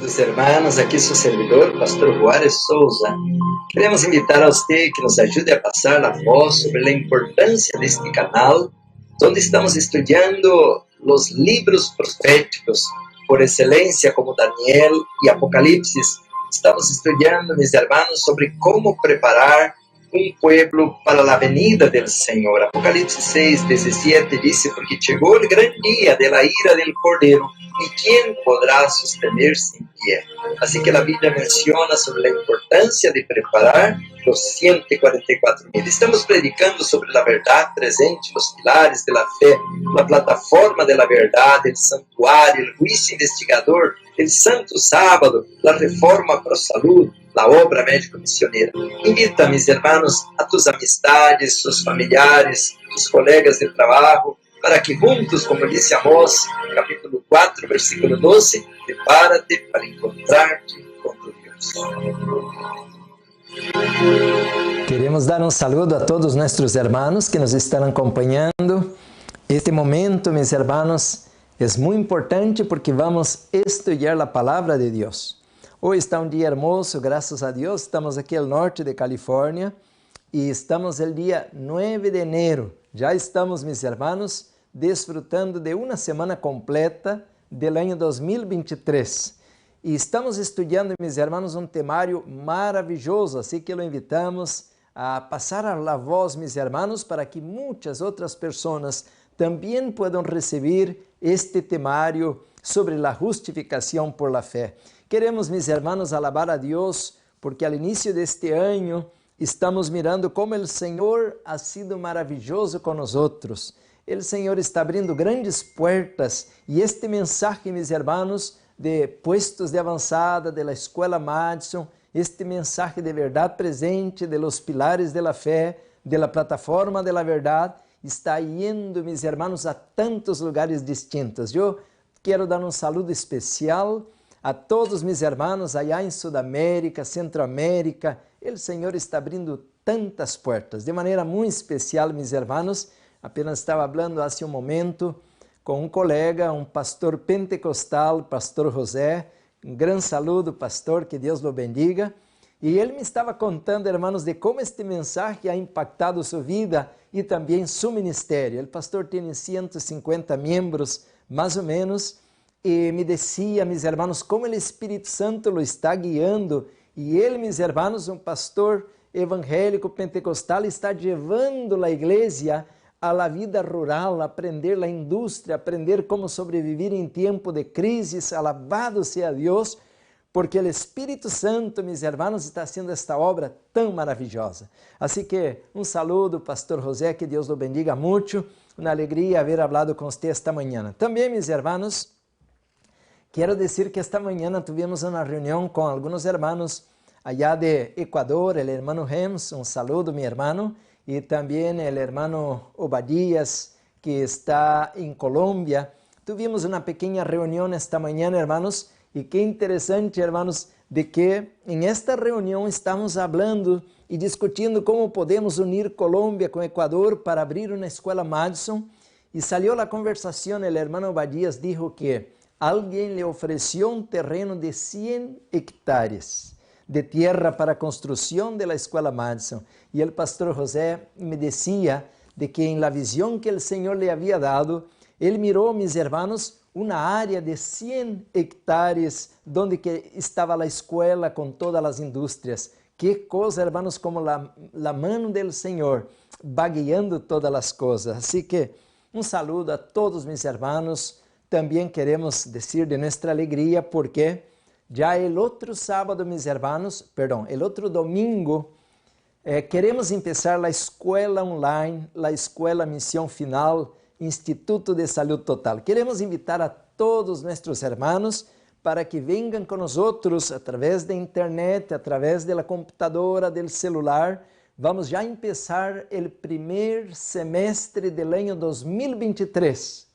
Queridos hermanos, aqui seu servidor, Pastor Juárez Souza. Queremos invitar a você que nos ajude a passar a voz sobre a importância deste canal, onde estamos estudando os livros proféticos por excelência, como Daniel e Apocalipse. Estamos estudando, meus irmãos, sobre como preparar um pueblo para a venida do Senhor. Apocalipse 6:17 diz: porque chegou o grande dia de la ira del Cordeiro, e quem poderá sostener-se em pé? Assim que a Bíblia menciona sobre a importância de preparar os 144.000. Estamos predicando sobre a verdade presente, os pilares da fé, a plataforma da verdade, o santuário, o juízo investigador, o santo sábado, a reforma para a saúde, a obra médico-missioneira. Invita, meus irmãos, a tus amistades, tus familiares, tus colegas de trabalho, para que juntos, como disse Amós, capítulo 4, versículo 12, prepárate para encontrar-te com Deus. Queremos dar um saludo a todos nossos irmãos que nos estão acompanhando. Este momento, meus irmãos, é muito importante porque vamos estudar a palavra de Deus. Hoje está um dia hermoso, graças a Deus. Estamos aqui no norte de Califórnia e estamos no dia 9 de enero. Já estamos, meus irmãos, desfrutando de uma semana completa do ano 2023. E estamos estudando, meus irmãos, um temário maravilhoso, assim que lo invitamos a passar a voz, meus irmãos, para que muitas outras pessoas também possam receber este temário sobre a justificação por la fé. Queremos, meus irmãos, alabar a Deus, porque ao início deste ano estamos mirando como o Senhor ha sido maravilhoso com nós outros. O Senhor está abrindo grandes portas e este mensagem, meus irmãos, de puestos de avançada, da Escola Madison, este mensagem de verdade presente, de los pilares de la fé, de la plataforma de la verdade, está indo, meus irmãos, a tantos lugares distintos. Eu quero dar um saludo especial a todos meus irmãos allá em Sudamérica, Centroamérica. O Senhor está abrindo tantas portas, de maneira muito especial, meus irmãos. Apenas estava falando há um momento com um colega, um pastor pentecostal, pastor José. Um grande saludo, pastor, que Deus o bendiga. E ele me estava contando, irmãos, de como este mensagem ha impactado sua vida e também seu ministério. O pastor tem 150 membros, mais ou menos, e me dizia, meus irmãos, como o Espírito Santo o está guiando. E ele, meus irmãos, um pastor evangélico pentecostal, está levando a igreja a la vida rural, aprender a indústria, aprender como sobreviver em tempo de crises. Alabado seja Deus, porque o Espírito Santo, meus irmãos, está fazendo esta obra tão maravilhosa. Assim que um saludo, pastor José, que Deus o bendiga muito. Uma alegria haver hablado com você esta manhã. Também, meus irmãos, quero dizer que esta manhã tivemos uma reunião com alguns irmãos allá de Equador, o irmão Hems, um saludo, meu irmão, e também o irmão Obadias, que está em Colômbia. Tivemos uma pequena reunião esta manhã, irmãos, e que interessante, irmãos, de que em esta reunião estamos falando e discutindo como podemos unir Colômbia com Equador para abrir uma escola Madison, e salió a conversação, o irmão Obadias dijo que alguém lhe ofereceu um terreno de 100 hectares de terra para a construção da escola Madison. E o pastor José me dizia de que em la visão que o Senhor lhe havia dado, ele mirou, meus irmãos, uma área de 100 hectares onde que estava a escola com todas as indústrias. Que coisa, irmãos, como a mão do Senhor va guiando todas as coisas. Assim que um saludo a todos meus irmãos. Também queremos dizer de nossa alegria porque já o outro sábado, meus irmãos, o outro domingo, queremos começar a escola online, a escola Missão Final, Instituto de Saúde Total. Queremos invitar a todos nossos irmãos para que venham com nós através da internet, através da computadora, do celular. Vamos já começar o primeiro semestre do ano 2023.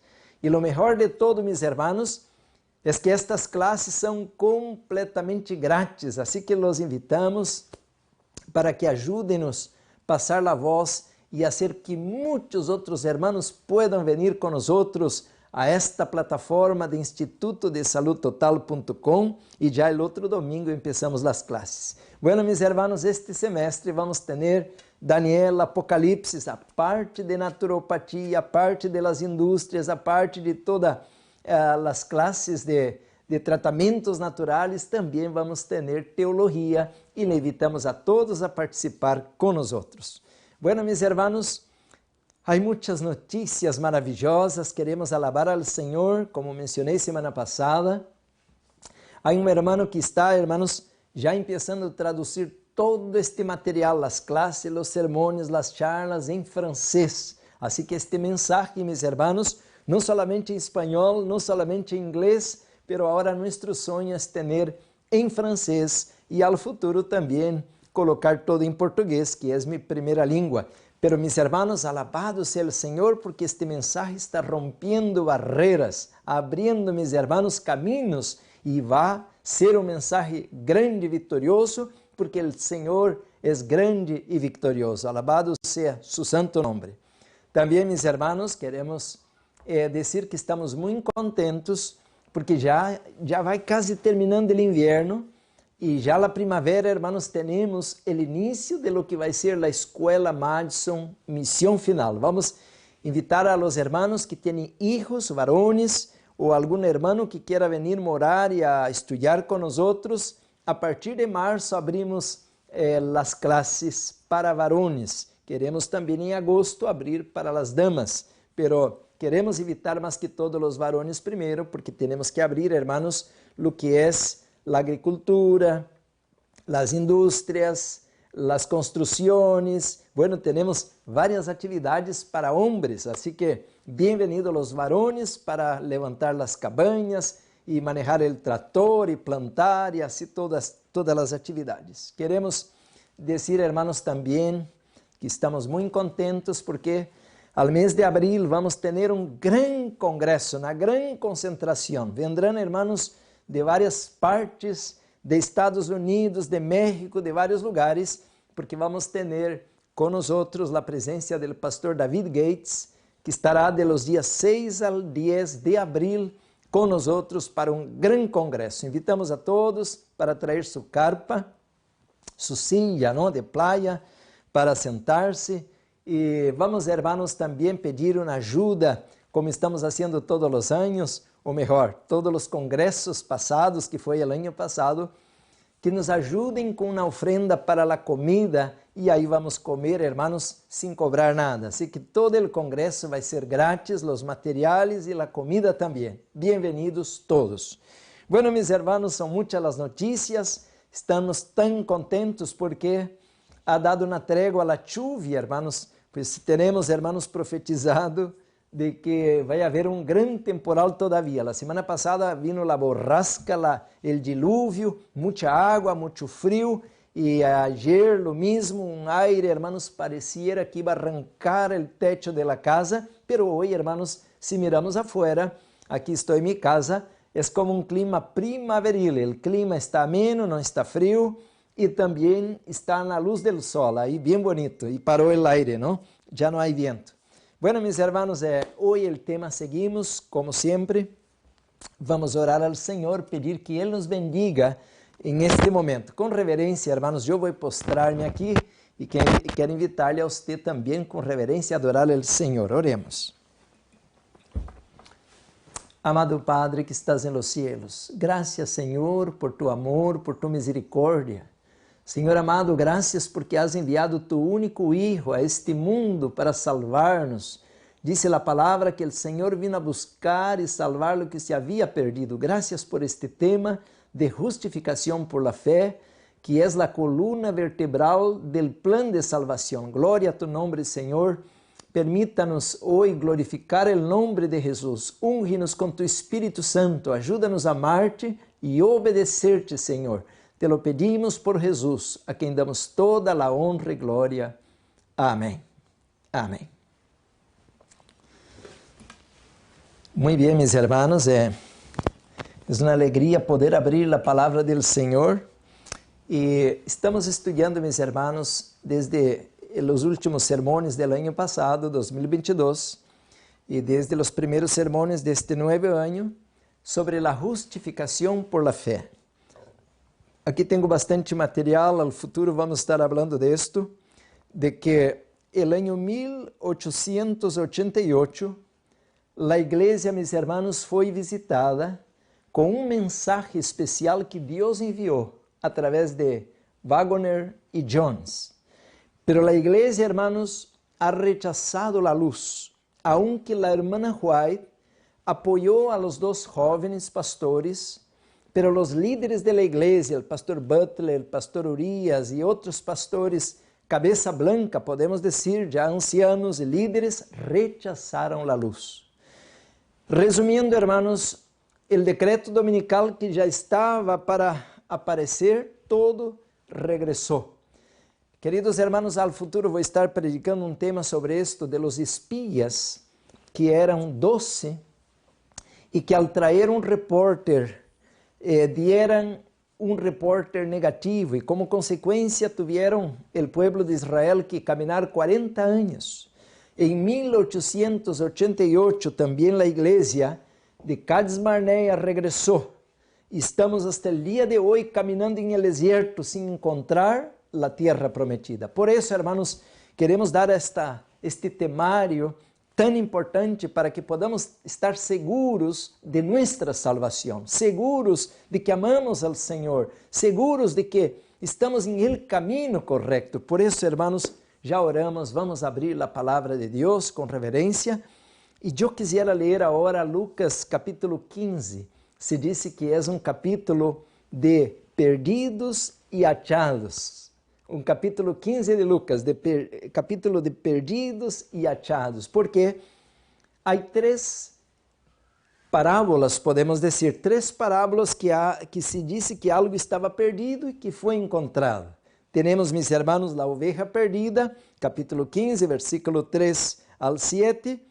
E o melhor de todo, meus irmãos, é que estas classes são completamente grátis, assim que los invitamos para que ajudem-nos a passar a voz e fazer que muitos outros irmãos possam vir com nós a esta plataforma de institutodesaludtotal.com y ya el otro domingo empezamos las clases. Bueno, mis hermanos, este semestre vamos a tener Daniel, Apocalipsis, a parte de naturopatía, a parte de las industrias, a parte de todas las clases de tratamientos naturales, também vamos ter teologia e le invitamos a todos a participar com nós. Bueno, mis hermanos, há muitas notícias maravilhosas, queremos alabar al Senhor, como mencionei semana passada. Há hermano que está, hermanos, já começando a traduzir todo este material, as classes, os sermões, as charlas em francês. Assim que este mensaje, mis hermanos, não somente em espanhol, não somente em inglês, pero ahora nuestro sueño es tener en francés y al futuro también colocar todo en portugués, que es mi primera lengua. Pero mis hermanos, alabado sea el Señor, porque este mensaje está rompiendo barreras, abriendo, mis hermanos, caminos, y va a ser un mensaje grande y victorioso, porque el Señor es grande y victorioso. Alabado sea su santo nombre. También, mis hermanos, queremos decir que estamos muy contentos, porque já vai quase terminando o inverno e já na primavera, hermanos, temos o início de lo que vai ser a Escola Madison Missão Final. Vamos invitar a los hermanos que têm hijos varones ou algum hermano que queira venir morar e a estudar com nós. A partir de março abrimos as classes para varones. Queremos também em agosto abrir para as damas, pero queremos invitar más que todos los varones primero, porque tenemos que abrir, hermanos, lo que es la agricultura, las industrias, las construcciones. Bueno, tenemos varias actividades para hombres, así que bienvenidos los varones para levantar las cabañas y manejar el tractor y plantar y así todas las actividades. Queremos decir, hermanos, también que estamos muy contentos porque al mês de abril vamos ter gran congresso, uma gran concentração. Vendrão hermanos de várias partes, de Estados Unidos, de México, de vários lugares, porque vamos ter com nós a presença do pastor David Gates, que estará de los dias 6 al 10 de abril com nós para um gran congresso. Invitamos a todos para trazer sua carpa, sua silla, ¿no?, de playa, para sentar-se. E vamos, hermanos, também pedir uma ajuda, como estamos fazendo todos os anos, ou melhor, todos os congressos passados, que foi o ano passado, que nos ajudem com uma ofrenda para a comida, e aí vamos comer, hermanos, sem cobrar nada. Assim que todo o congresso vai ser grátis, os materiais e a comida também. Bem-vindos todos. Bueno, mis hermanos, são muitas as notícias, estamos tão contentos porque ha dado uma trégua à lluvia, hermanos. Pues teremos, hermanos, profetizado de que vai haver um grande temporal todavía. La semana passada vino la borrasca, el diluvio, mucha agua, mucho frío, y ayer lo mismo, un aire, hermanos, pareciera que iba a arrancar el techo de la casa, pero hoy, hermanos, si miramos afuera, aquí estoy en mi casa, es como un clima primaveril, el clima está ameno, no está frío, e também está na luz do sol, aí bem bonito, e parou o aire, não? Já não há vento. Bueno, mis hermanos, hoje o tema seguimos, como sempre, vamos orar ao Senhor, pedir que Ele nos bendiga em este momento. Com reverência, hermanos, eu vou postrar-me aqui e quero invitar-lhe a você também, com reverência, a adorar ao Senhor. Oremos. Amado Padre que estás en los cielos, gracias, Senhor, por tu amor, por tu misericórdia. Senhor amado, graças porque has enviado tu único Hijo a este mundo para salvar-nos. Dice a palavra que o Senhor vino a buscar e salvar lo que se havia perdido. Graças por este tema de justificação por la fé, que é a coluna vertebral del plan de salvação. Glória a tu nome, Senhor. Permita-nos hoje glorificar o nome de Jesus. Unge-nos com tu Espírito Santo. Ajuda-nos a amar-te e obedecer-te, Senhor. Te lo pedimos por Jesus, a quem damos toda a honra e glória. Amém. Amém. Muito bem, meus irmãos, é uma alegria poder abrir a palavra do Senhor. E estamos estudando, meus irmãos, desde os últimos sermões do ano passado, 2022. y desde los primeros sermones de este nuevo año sobre la justificación por la fe. Aqui tenho bastante material, ao futuro vamos estar falando disto, de que el año 1888, a igreja, mis hermanos, foi visitada com um mensaje especial que Deus enviou através de Wagner e Jones. Pero a igreja, hermanos, ha rechazado a luz, aunque a hermana White apoiou a los dos jóvenes pastores, pero los líderes de la iglesia, el pastor Butler, el pastor Urias y otros pastores, cabeça blanca, podemos decir, ya ancianos y líderes, rechazaron la luz. Resumiendo, hermanos, el decreto dominical que ya estaba para aparecer, todo regresó. Queridos hermanos, al futuro voy a estar predicando un tema sobre esto de los espías, que eran 12, y que al traer un repórter, dieran un repórter negativo y como consecuencia tuvieron el pueblo de Israel que caminar 40 años. En 1888 también la iglesia de Cádiz Barnea regresó. Estamos hasta el día de hoy caminando en el desierto sin encontrar la tierra prometida. Por eso, hermanos, queremos dar este temario tão importante para que podamos estar seguros de nossa salvação, seguros de que amamos ao Senhor, seguros de que estamos em el caminho correto. Por isso, hermanos, já oramos, vamos abrir a palavra de Deus com reverência. E eu quisiera ler agora Lucas capítulo 15. Se disse que é um capítulo de perdidos e achados. Um capítulo 15 de Lucas, capítulo de perdidos e achados, porque há três parábolas, podemos dizer, três parábolas que se disse que algo estava perdido e que foi encontrado. Temos, meus irmãos, a oveja perdida, capítulo 15, versículo 3 ao 7,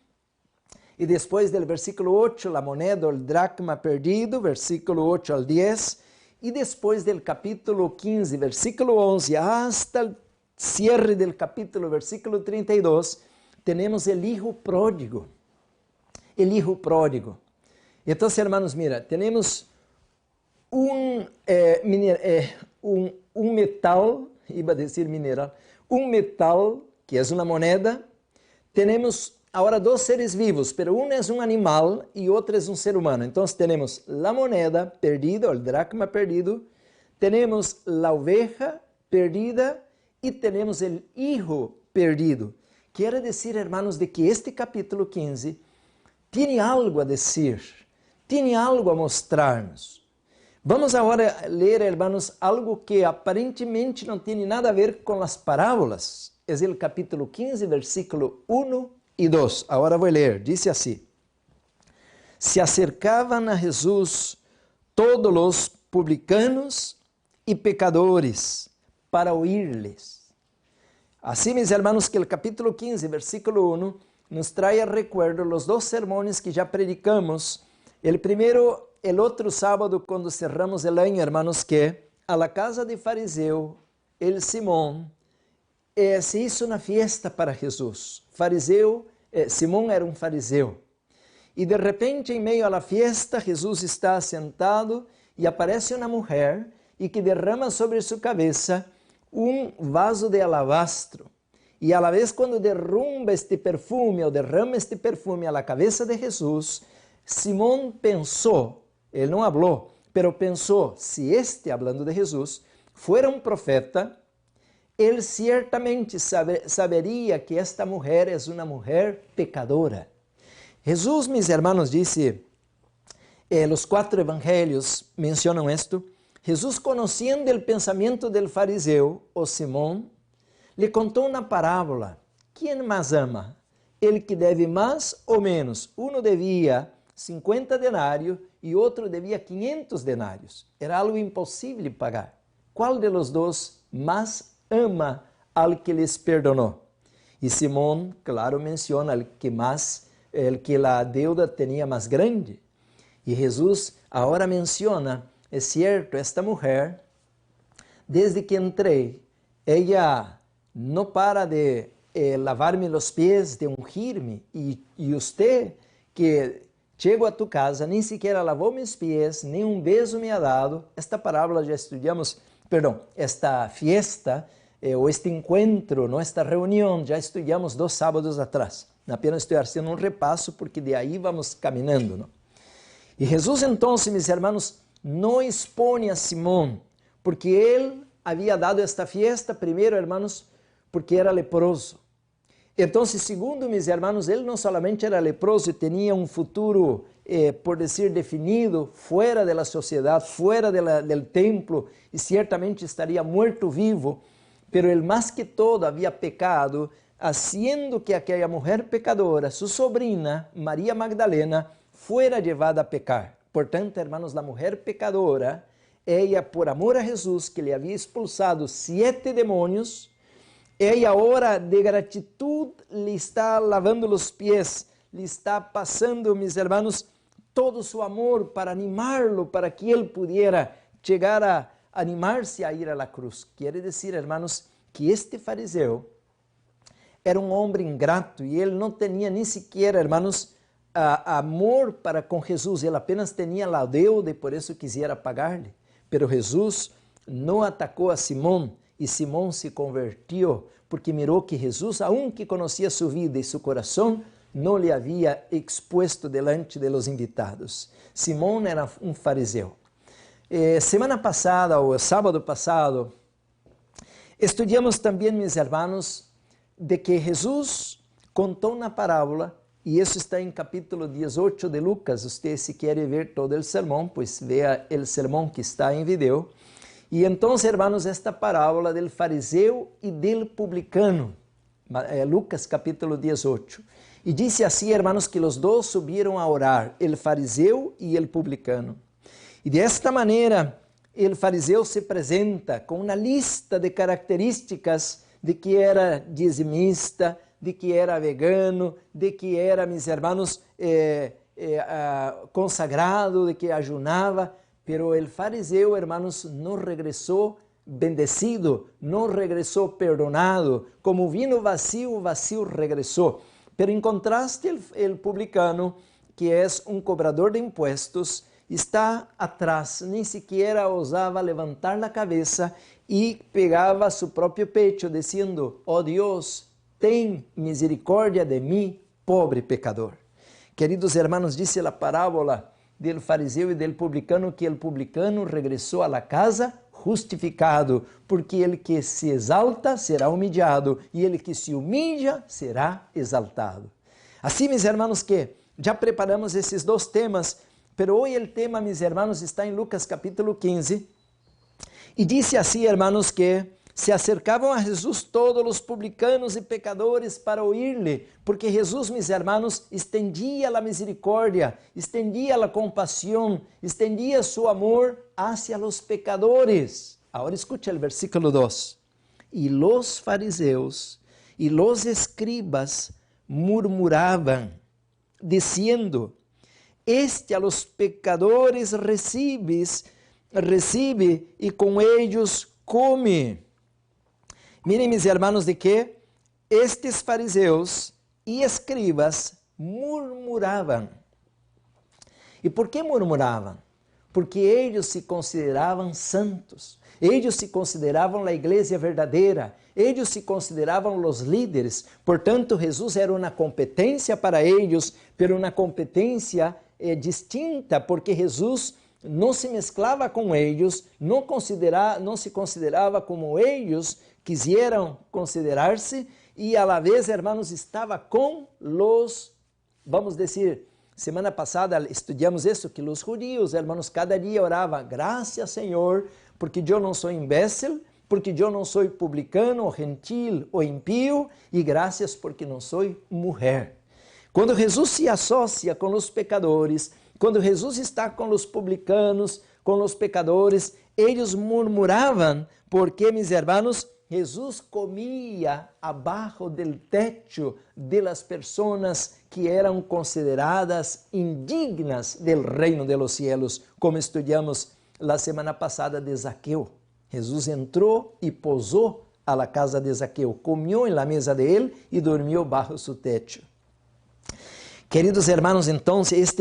e depois do versículo 8, a moneda, o dracma perdido, versículo 8 ao 10, e depois do capítulo 15, versículo 11, hasta o cierre do capítulo, versículo 32, temos o hijo pródigo. O hijo pródigo. Então, hermanos, mira, temos um metal, iba a dizer mineral, um metal, que é uma moneda, temos agora dois seres vivos, pero um é um animal e outro é um ser humano. Então, temos a moneda perdida, o dracma perdido, temos a oveja perdida e temos o hijo perdido. Quer dizer, hermanos, de que este capítulo 15 tem algo a dizer, tem algo a mostrar-nos. Vamos agora ler, hermanos, algo que aparentemente não tem nada a ver com as parábolas. É o capítulo 15, versículo 1 e 2. Agora vou ler. Dice assim: Se acercavam a Jesus todos os publicanos e pecadores para ouvir-lhes. Assim, meus irmãos, que o capítulo 15, versículo 1, nos trae a recuerdo os dois sermões que já predicamos. O primeiro, o outro sábado, quando cerramos o ano, hermanos, que a la casa de fariseu, el Simón, se hizo uma fiesta para Jesus. Simão era um fariseu. E de repente, em meio à fiesta, Jesus está sentado e aparece uma mulher e que derrama sobre sua cabeça um vaso de alabastro. E a la vez, quando derrama este perfume a la cabeça de Jesus, Simão pensou, ele não falou, pero pensou, se hablando de Jesus, fuera um profeta, ele certamente saberia que esta mulher é uma mulher pecadora. Jesus, mis hermanos, disse, os 4 evangelhos mencionam isto. Jesus, conhecendo o pensamento del fariseu, o Simão, lhe contou uma parábola. Quem mais ama? Ele que deve mais ou menos? Um devia 50 denários e outro devia 500 denários. Era algo impossível pagar. Qual de los dois mais ama al que les perdonou? E Simão, claro, menciona o que a deuda tinha mais grande. E Jesus agora menciona, é certo, esta mulher, desde que entrei, ela não para de lavar-me os pés, de ungir-me, e você que chego a tu casa, nem sequer lavou meus pés, nem um beijo me ha dado. Esta parábola já estudamos, perdão, esta fiesta, ou este encontro, não, esta reunião, já estudamos 2 sábados atrás. Apenas estou fazendo um repasso, porque de aí vamos caminhando, não? E Jesus, então, meus irmãos, não expõe a Simão, porque ele havia dado esta fiesta, primeiro, irmãos, porque era leproso. Então, segundo, meus irmãos, ele não solamente era leproso e tinha um futuro, por dizer, definido, fora da sociedade, fora do templo, e certamente estaria morto vivo, pero ele mais que todo havia pecado, haciendo que aquela mulher pecadora, sua sobrinha, Maria Magdalena, fuera levada a pecar. Portanto, irmãos, a mulher pecadora, ela, por amor a Jesus, que lhe havia expulsado 7 demônios, ela, agora, de gratitud, lhe está lavando os pés, lhe está passando, meus irmãos, todo o seu amor para animá-lo, para que ele pudiera chegar a animar-se a ir à cruz. Quer dizer, irmãos, que este fariseu era um homem ingrato e ele não tinha nem sequer, irmãos, amor para com Jesus. Ele apenas tinha a deuda e por isso quisera pagar-lhe. Pero Jesus não atacou a Simão e Simão se convertiu porque mirou que Jesus, aunque conhecia sua vida e seu coração, não lhe havia expuesto delante de los invitados. Simão era um fariseu. Semana passada, ou sábado passado, estudamos também, meus irmãos, de que Jesus contou uma parábola, e isso está em capítulo 18 de Lucas. Você, se quer ver todo o sermão, pues veja o sermão que está em vídeo. E então, irmãos, esta parábola del fariseu e del publicano, Lucas capítulo 18. E disse assim, irmãos, que os dois subiram a orar, el fariseu e el publicano. E desta maneira, o fariseu se apresenta com uma lista de características de que era dizimista, de que era vegano, de que era, meus irmãos, consagrado, de que ayunava, pero o fariseu, irmãos, não regressou bendecido, não regressou perdonado, como vino vazio, vazio regressou. Pero em contraste, o publicano, que é um cobrador de impostos, está atrás, nem sequer ousava levantar a cabeça e pegava seu próprio pecho, dizendo: "Oh Deus, tem misericórdia de mim, pobre pecador." Queridos hermanos, disse a parábola del fariseu e del publicano que o publicano regressou à casa justificado, porque ele que se exalta será humilhado e ele que se humilha será exaltado. Assim, meus irmãos, que já preparamos esses 2 temas, pero hoje o tema, meus irmãos, está em Lucas capítulo 15, e disse assim, irmãos, que se acercavam a Jesus todos os publicanos e pecadores para ouvir-lhe, porque Jesus, meus irmãos, estendia a misericórdia, estendia a compaixão, estendia su amor hacia los pecadores. Agora escute o versículo 2. E los fariseus e los escribas murmuravam, dizendo: "Este a los pecadores recibe e com eles come." Miren, mis hermanos, de que estes fariseus e escribas murmuravam. E por que murmuravam? Porque eles se consideravam santos, eles se consideravam a igreja verdadeira, eles se consideravam os líderes. Portanto, Jesus era uma competência para eles, mas uma competência distinta, porque Jesus não se mesclava com eles, não se considerava como eles quisieram considerar-se, e a la vez, hermanos, estava com los, vamos dizer, semana passada estudamos isso, que os judíos, hermanos, cada dia orava: "Gracias, Senhor, porque eu não sou imbécil, porque eu não sou publicano, ou gentil, ou impío, e graças porque não sou mulher." Quando Jesus se associa com os pecadores, quando Jesus está com os publicanos, com os pecadores, eles murmuravam, porque, meus irmãos, Jesus comia abaixo do techo de las pessoas que eram consideradas indignas del reino de los cielos, como estudamos la semana passada de Zaqueu. Jesus entrou e posou a la casa de Zaqueo, comió en la mesa de él y durmió bajo su techo. Queridos hermanos, entonces,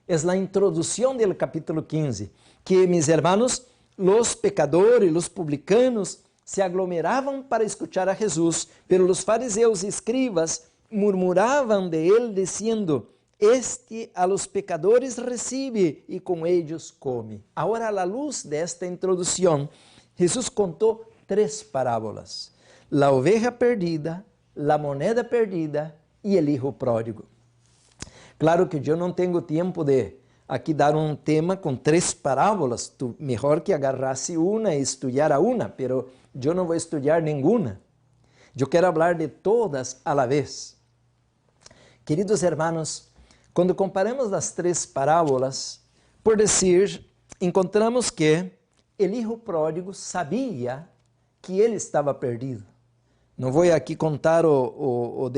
es la introducción del capítulo 15, que mis hermanos, los pecadores, los publicanos, se aglomeraban para escuchar a Jesús, pero los fariseos y escribas murmuraban de él diciendo: este a los pecadores recibe y con ellos come. Ahora, a la luz de esta introducción, Jesús contó 3 parábolas: la oveja perdida, la moneda perdida y el hijo pródigo. Claro que yo no tengo tiempo de aqui dar um tema com 3 parábolas, melhor que agarrasse uma e estudiara uma, pero eu não vou estudar nenhuma. Eu quero falar de todas a la vez. Queridos hermanos, quando comparamos as 3 parábolas, por dizer, encontramos que o hijo pródigo sabia que ele estava perdido. Não vou aqui contar ou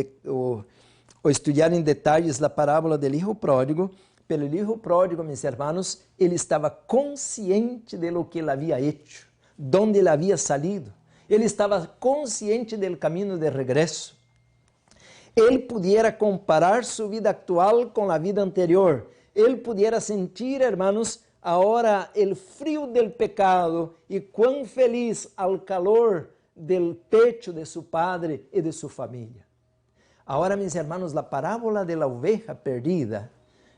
estudar em detalhes a parábola do hijo pródigo. Pero el hijo pródigo, mis hermanos, ele estava consciente de lo que ele havia hecho, donde ele havia salido. Ele estava consciente del caminho de regresso. Ele pudiera comparar sua vida actual com a vida anterior. Ele pudiera sentir, hermanos, agora o frio del pecado e quão feliz ao calor del pecho de su padre e de su família. Agora, mis hermanos, a parábola de la oveja perdida,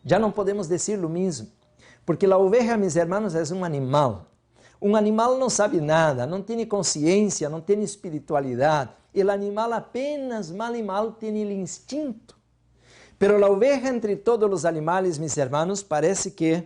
já não podemos dizer o mesmo, porque a oveja, mis hermanos, é um animal. Um animal não sabe nada, não tem consciência, não tem espiritualidade. O animal apenas, mal e mal, tem o instinto. Pero a oveja, entre todos os animais, mis hermanos, parece que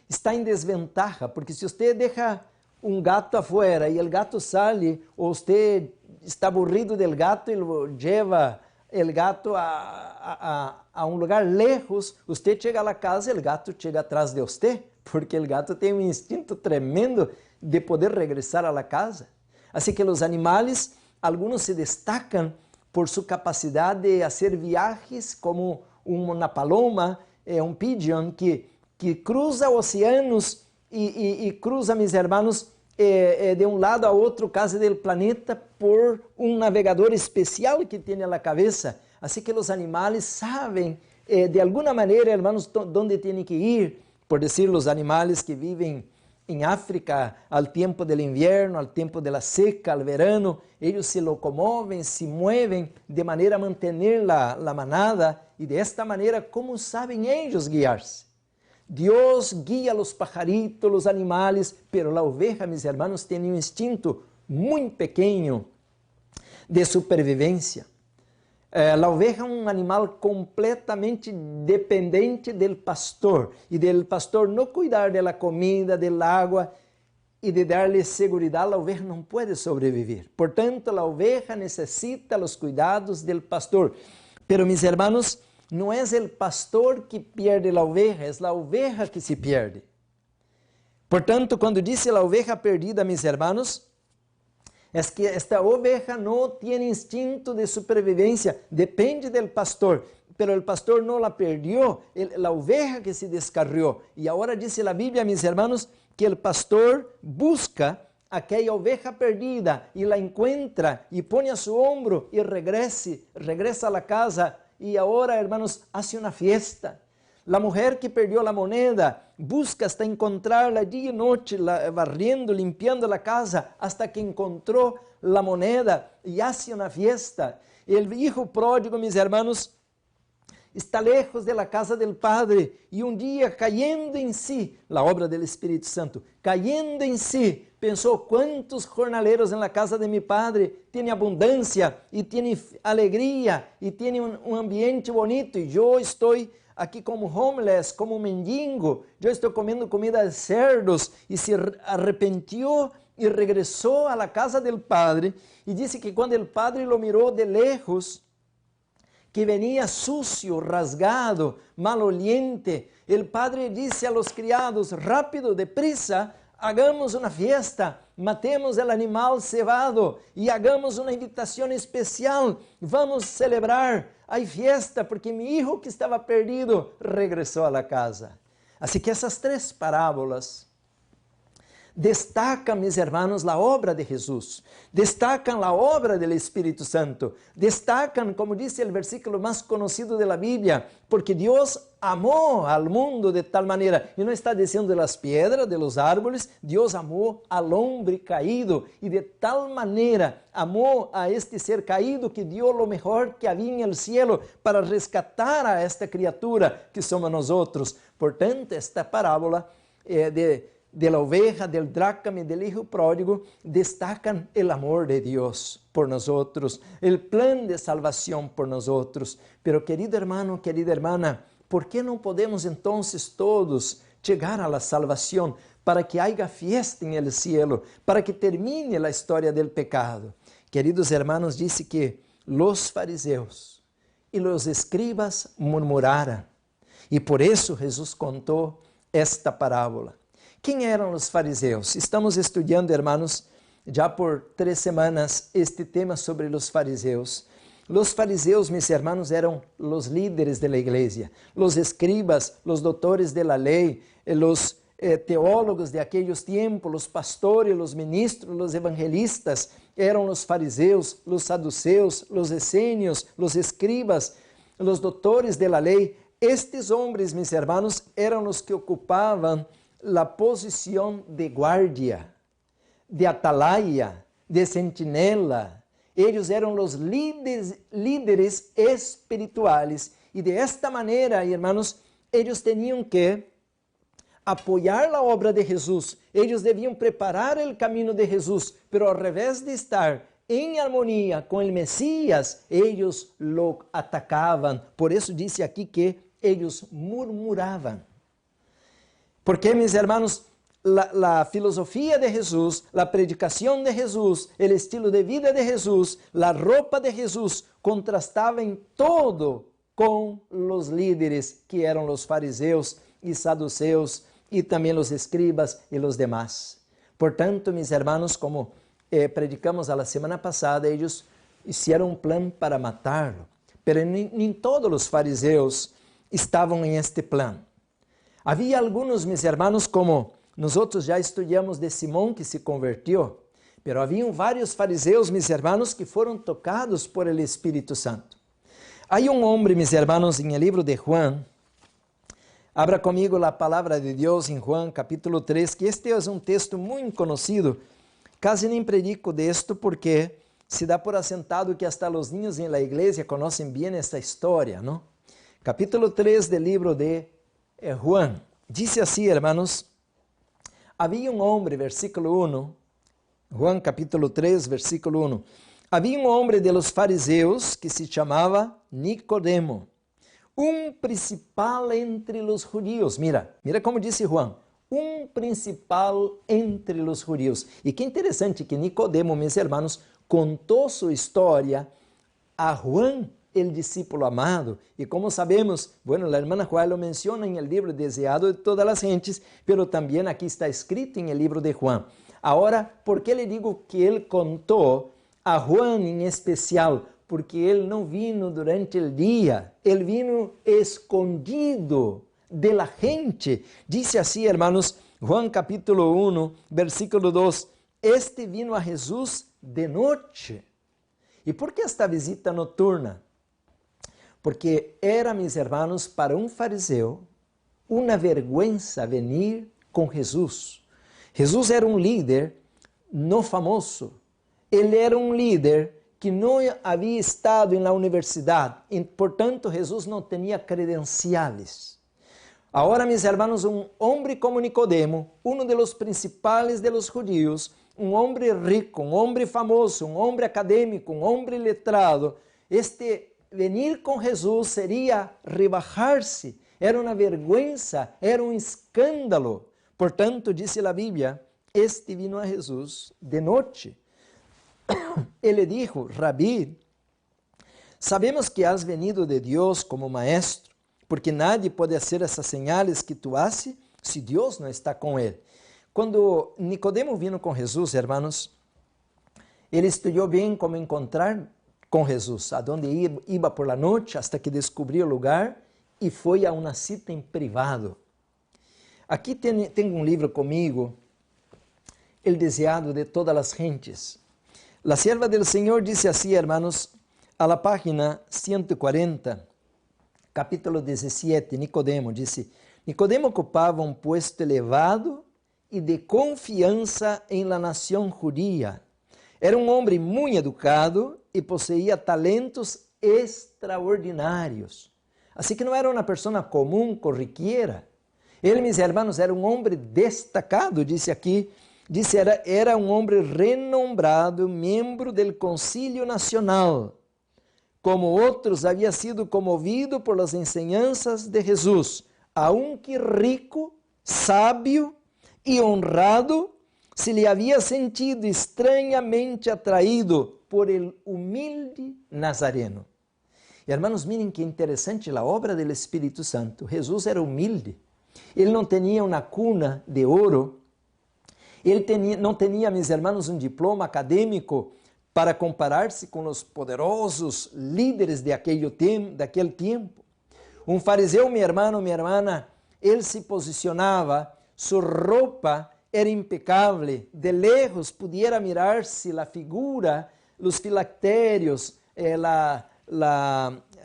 está em desventaja, porque se você deixa um gato afuera e o gato sai, ou você está aburrido del gato e lo lleva el gato a um lugar lejos, você chega à casa e o gato chega atrás de você, porque o gato tem um instinto tremendo de poder regressar à casa. Assim que os animais, alguns se destacam por sua capacidade de fazer viagens, como uma paloma, um pigeon, que cruza oceanos e cruza, mis hermanos, de um lado a outro, quase do planeta, por um navegador especial que tem na cabeça. Assim que os animais sabem, de alguma maneira, hermanos, onde têm que ir. Por dizer, os animais que vivem em África, ao tempo do inverno, ao tempo da seca, ao verano, eles se locomovem, se movem de maneira a manter a manada, e desta maneira, como sabem eles guiar-se? Deus guia os pajaritos, os animais, pero a oveja, mis hermanos, tem um instinto muito pequeno de supervivência. A oveja é um animal completamente dependente do pastor, e do pastor não cuidar da comida, da água e de dar-lhe segurança, a oveja não pode sobreviver. Portanto, a oveja necessita os cuidados do pastor. Pero, mis hermanos, não é o pastor que perde a oveja, é a oveja que se perde. Portanto, quando disse a oveja perdida, mis hermanos, é que esta oveja não tem instinto de supervivência, depende do pastor, pero o pastor não la perdió, a oveja que se descarriou. E agora diz a Bíblia, mis hermanos, que o pastor busca aquela oveja perdida e la encontra e põe a seu ombro e regressa a la casa. E agora, hermanos, hace uma fiesta. A mulher que perdeu a moneda busca hasta encontrarla dia e noite, varriendo, limpiando a casa, hasta que encontrou a moneda e hace uma fiesta. O hijo pródigo, mis hermanos, está lejos de la casa del Padre e um dia, caindo em si, a obra do Espírito Santo, caindo em si, pensou: quantos jornaleiros na casa de mi Padre, tem abundância e tem alegria e tem um ambiente bonito, e eu estou aqui como homeless, como mendigo, eu estou comendo comida de cerdos, e se arrepentiu e regressou à casa del Padre, e disse que quando o Padre lo mirou de lejos, que venia sucio, rasgado, maloliente, o Padre disse a los criados: rápido, deprisa, hagamos uma fiesta, matemos o animal cevado e hagamos uma invitação especial, vamos celebrar, há fiesta, porque meu filho que estava perdido regressou à casa. Assim que essas 3 parábolas destacan, mis hermanos, la obra de Jesús, destacan la obra del Espíritu Santo, destacan, como dice el versículo más conocido de la Biblia, porque Dios amó al mundo de tal manera, y no está diciendo de las piedras, de los árboles, Dios amó al hombre caído, y de tal manera amó a este ser caído que dio lo mejor que había en el cielo para rescatar a esta criatura que somos nosotros. Por tanto, esta parábola de la oveja, del dracma y del hijo pródigo, destacan el amor de Dios por nosotros, el plan de salvación por nosotros. Pero querido hermano, querida hermana, ¿por qué no podemos entonces todos llegar a la salvación para que haya fiesta en el cielo, para que termine la historia del pecado? Queridos hermanos, dice que los fariseos y los escribas murmuraran, y por eso Jesús contó esta parábola. Quem eram os fariseus? Estamos estudando, hermanos, já por 3 semanas este tema sobre os fariseus. Os fariseus, mis hermanos, eram os líderes da igreja, os escribas, os doutores da lei, os teólogos de aqueles tempos, os pastores, os ministros, os evangelistas, eram os fariseus, os saduceus, os essênios, os escribas, os doutores da lei. Estes homens, mis hermanos, eram os que ocupavam la posición de guardia, de atalaya, de sentinela. Ellos eran los líderes espirituales, y de esta manera, hermanos, ellos tenían que apoyar la obra de Jesús, ellos debían preparar el camino de Jesús, pero al revés de estar en armonía con el Mesías, ellos lo atacaban. Por eso dice aquí que ellos murmuraban. Porque, mis hermanos, la filosofía de Jesús, la predicación de Jesús, el estilo de vida de Jesús, la ropa de Jesús, contrastaba en todo con los líderes que eran los fariseos y saduceos y también los escribas y los demás. Por tanto, mis hermanos, como predicamos a la semana pasada, ellos hicieron un plan para matarlo, pero ni todos los fariseos estaban en este plan. Havia alguns, meus irmãos, como nós já estudamos de Simão, que se convertiu, pero haviam vários fariseus, meus irmãos, que foram tocados por el Espírito Santo. Há homem, meus irmãos, em el livro de Juan, abra comigo a palavra de Deus em Juan, capítulo 3, que este é um texto muito conhecido, quase nem predico de esto, porque se dá por assentado que hasta os niños em la igreja conhecem bem esta história, não? Capítulo 3 do livro de Juan, dice así, hermanos, había un hombre, versículo 1, Juan capítulo 3, versículo 1, había un hombre de los fariseos que se llamaba Nicodemo, un principal entre los judíos. Mira como dice Juan, un principal entre los judíos. Y qué interesante que Nicodemo, mis hermanos, contó su historia a Juan, el discípulo amado. Y como sabemos, bueno, la hermana Juan lo menciona en el libro Deseado de todas las gentes, pero también aquí está escrito en el libro de Juan. Ahora, ¿por qué le digo que él contó a Juan en especial? Porque él no vino durante el día, él vino escondido de la gente. Dice así, hermanos, Juan capítulo 1, versículo 2, este vino a Jesús de noche. ¿Y por qué esta visita nocturna? Porque era, mis hermanos, para un fariseo una vergüenza venir con Jesús. Jesús era un líder no famoso. Él era un líder que no había estado en la universidad. Y por tanto, Jesús no tenía credenciales. Ahora, mis hermanos, un hombre como Nicodemo, uno de los principales de los judíos, un hombre rico, un hombre famoso, un hombre académico, un hombre letrado, venir com Jesus seria rebajar-se, era uma vergüenza, era um escândalo. Portanto, disse a Bíblia, este vino a Jesus de noite. Ele dijo, Rabí, sabemos que has venido de Deus como maestro, porque nadie pode fazer essas señales que tu haces se Deus não está com ele. Quando Nicodemo vino com Jesus, hermanos, ele estudou bem como encontrar com Jesus, aonde ia por la noite, hasta que descobriu o lugar e foi a uma cita em privado. Aqui tenho um livro comigo, el deseado de todas las gentes. La sierva del Señor dice así, hermanos, a la página 140, capítulo 17, Nicodemo, dice, Nicodemo ocupava um puesto elevado e de confiança em la nação judia. Era um homem muito educado e possuía talentos extraordinários. Assim que não era uma pessoa comum, corriqueira. Ele, meus irmãos, era um homem destacado, disse aqui, era um homem renombrado, membro do Concílio Nacional. Como outros, havia sido comovido por las enseñanzas de Jesus, aunque rico, sábio e honrado, se lhe havia sentido estranhamente atraído por el humilde Nazareno. E, irmãos, miren que interessante a obra do Espírito Santo. Jesus era humilde. Ele não tinha uma cuna de ouro. Ele não tinha, meus irmãos, um diploma acadêmico para comparar-se com os poderosos líderes daquele tempo. Um fariseu, meu irmão, minha irmã, ele se posicionava, sua roupa era impecável, de lejos pudiera mirar-se a figura, os filactérios,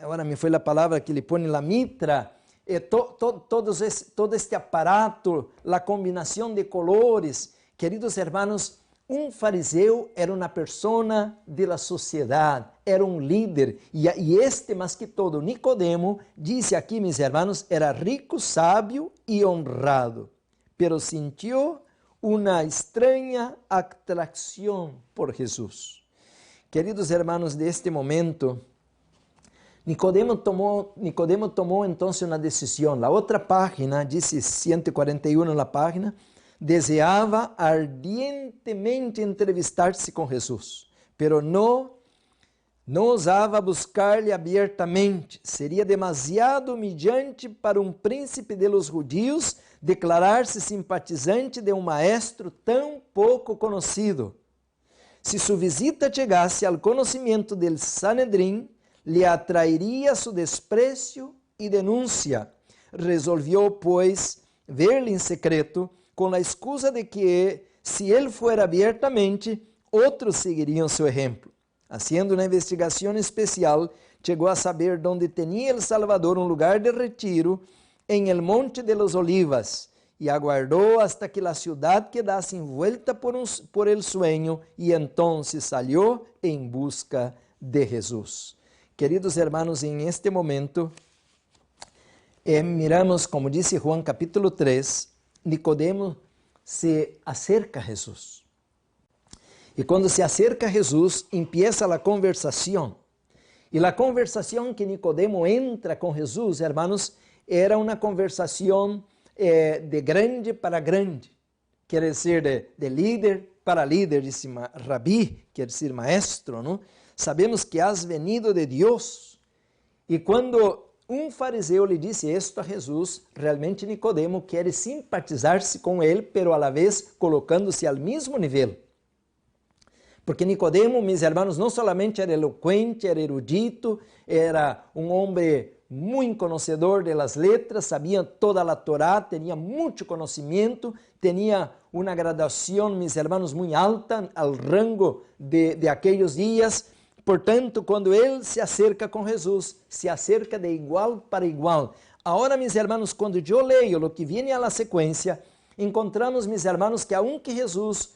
agora me foi a palavra que ele põe, a mitra, todo este aparato, a combinação de colores. Queridos hermanos, um fariseu era uma pessoa da sociedade, era um líder, e este, mais que todo, Nicodemo, disse aqui, meus irmãos, era rico, sábio e honrado, pero sentiu uma estranha atração por Jesus. Queridos hermanos, deste momento, Nicodemo tomou então uma decisão. A outra página, disse 141 na página, deseava ardientemente entrevistar-se com Jesus, pero não ousava buscar-lhe abertamente. Seria demasiado humilhante para um príncipe de los judíos declarar-se simpatizante de um maestro tão pouco conhecido. Se sua visita chegasse ao conhecimento del Sanedrim, lhe atrairia seu desprezo e denúncia. Resolveu, pois, ver-lhe em secreto, com a excusa de que, se ele fuera abertamente, outros seguiriam seu exemplo. Haciendo uma investigação especial, chegou a saber onde tinha el Salvador um lugar de retiro em el Monte de los Olivas, e aguardou hasta que a cidade quedasse envuelta por el sueño, e então salió em busca de Jesus. Queridos hermanos, em este momento, miramos, como disse Juan capítulo 3, Nicodemo se acerca a Jesus. E quando se acerca a Jesus, empieza a conversação. E a conversação que Nicodemo entra com Jesus, hermanos, era uma conversação de grande para grande. Quer dizer, de líder para líder, disse Rabi, quer dizer maestro, não? Sabemos que has venido de Deus. E quando um fariseu lhe disse isto a Jesus, realmente Nicodemo quer simpatizar-se com ele, pero a la vez colocando-se ao mesmo nível. Porque Nicodemo, meus irmãos, não somente era eloquente, era erudito, era um homem muito conhecedor de las letras, sabia toda a Torá, tinha muito conhecimento, tinha uma graduação, meus irmãos, muito alta, ao rango de aqueles dias. Portanto, quando ele se acerca com Jesus, se acerca de igual para igual. Agora, meus irmãos, quando eu leio o que vem à sequência, encontramos, meus irmãos, que aunque Jesus,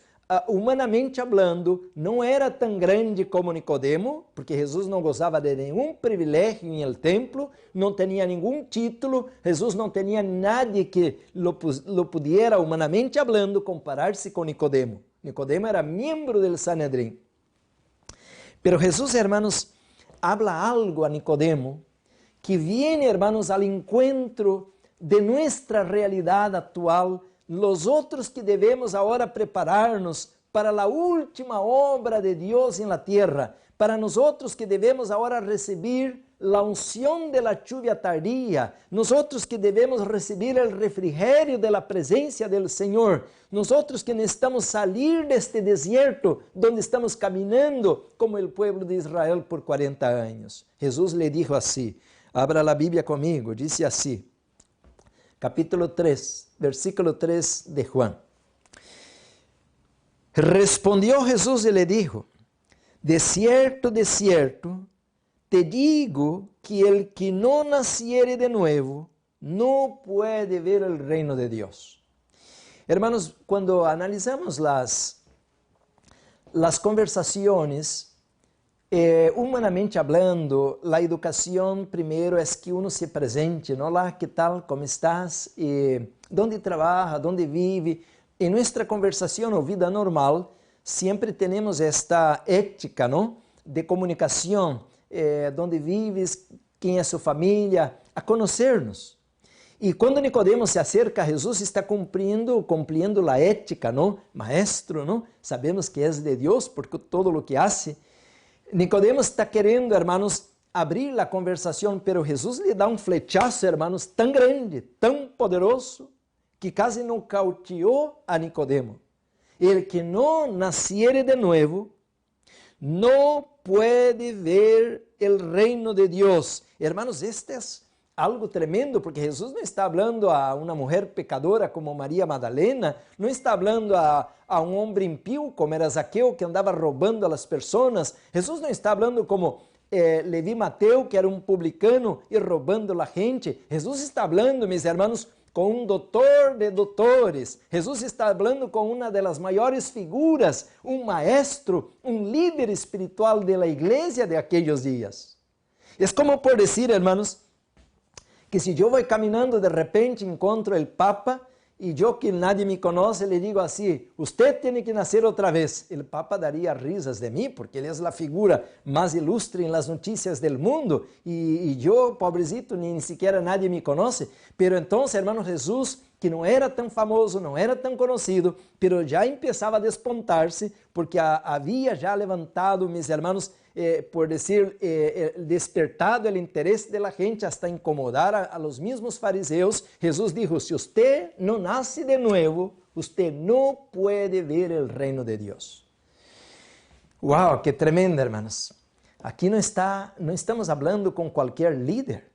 humanamente hablando, não era tão grande como Nicodemo, porque Jesus não gozava de nenhum privilégio em el templo, não tinha nenhum título, Jesus não tinha nadie que lo pudiera, humanamente hablando, comparar-se com Nicodemo. Nicodemo era membro del Sanedrim. Pero Jesús, hermanos, habla algo a Nicodemo que viene, hermanos, al encuentro de nuestra realidad actual, los otros que debemos ahora prepararnos para la última obra de Dios en la tierra, para nosotros que debemos ahora recibir la unción de la lluvia tardía, nosotros que debemos recibir el refrigerio de la presencia del Señor, nosotros que necesitamos salir de este desierto donde estamos caminando como el pueblo de Israel por 40 años. Jesús le dijo así, abra la Biblia conmigo, dice así, capítulo 3, versículo 3 de Juan. Respondió Jesús y le dijo, de cierto, te digo que el que no naciere de nuevo no puede ver el reino de Dios. Hermanos, cuando analizamos las conversaciones, humanamente hablando, la educación primero es que uno se presente, ¿no? Hola, ¿qué tal? ¿Cómo estás? ¿Dónde trabaja? ¿Dónde vive? En nuestra conversación o vida normal, siempre tenemos esta ética, ¿no? De comunicación, dónde vives, quién es su familia, a conocernos. Y cuando Nicodemo se acerca a Jesús, está cumpliendo la ética, ¿no? Maestro, ¿no? Sabemos que es de Dios porque todo lo que hace. Nicodemo está queriendo, hermanos, abrir la conversación, pero Jesús le da un flechazo, hermanos, tan grande, tan poderoso, que casi no cauteó a Nicodemo. El que no naciere de nuevo, no puede ver el reino de Dios. Hermanos, este es algo tremendo, porque Jesús no está hablando a una mujer pecadora como María Magdalena, no está hablando a un hombre impío como era Zaqueo, que andaba robando a las personas. Jesús no está hablando como Leví Mateo, que era un publicano y robando a la gente. Jesús está hablando, mis hermanos, con un doctor de doctores. Jesús está hablando con una de las mayores figuras, un maestro, un líder espiritual de la iglesia de aquellos días. Es como por decir, hermanos, que si yo voy caminando de repente encontro el Papa y yo que nadie me conoce le digo así, usted tiene que nacer otra vez. El Papa daría risas de mí porque él es la figura más ilustre en las noticias del mundo y yo, pobrecito, ni siquiera nadie me conoce. Pero entonces, hermano Jesús, que no era tan famoso, no era tan conocido, pero ya empezaba a despontarse porque había ya levantado, mis hermanos, por decir, despertado el interés de la gente hasta incomodar a los mismos fariseos. Jesús dijo, si usted no nace de nuevo, usted no puede ver el reino de Dios. ¡Wow! ¡Qué tremendo, hermanos! Aquí no estamos hablando con cualquier líder.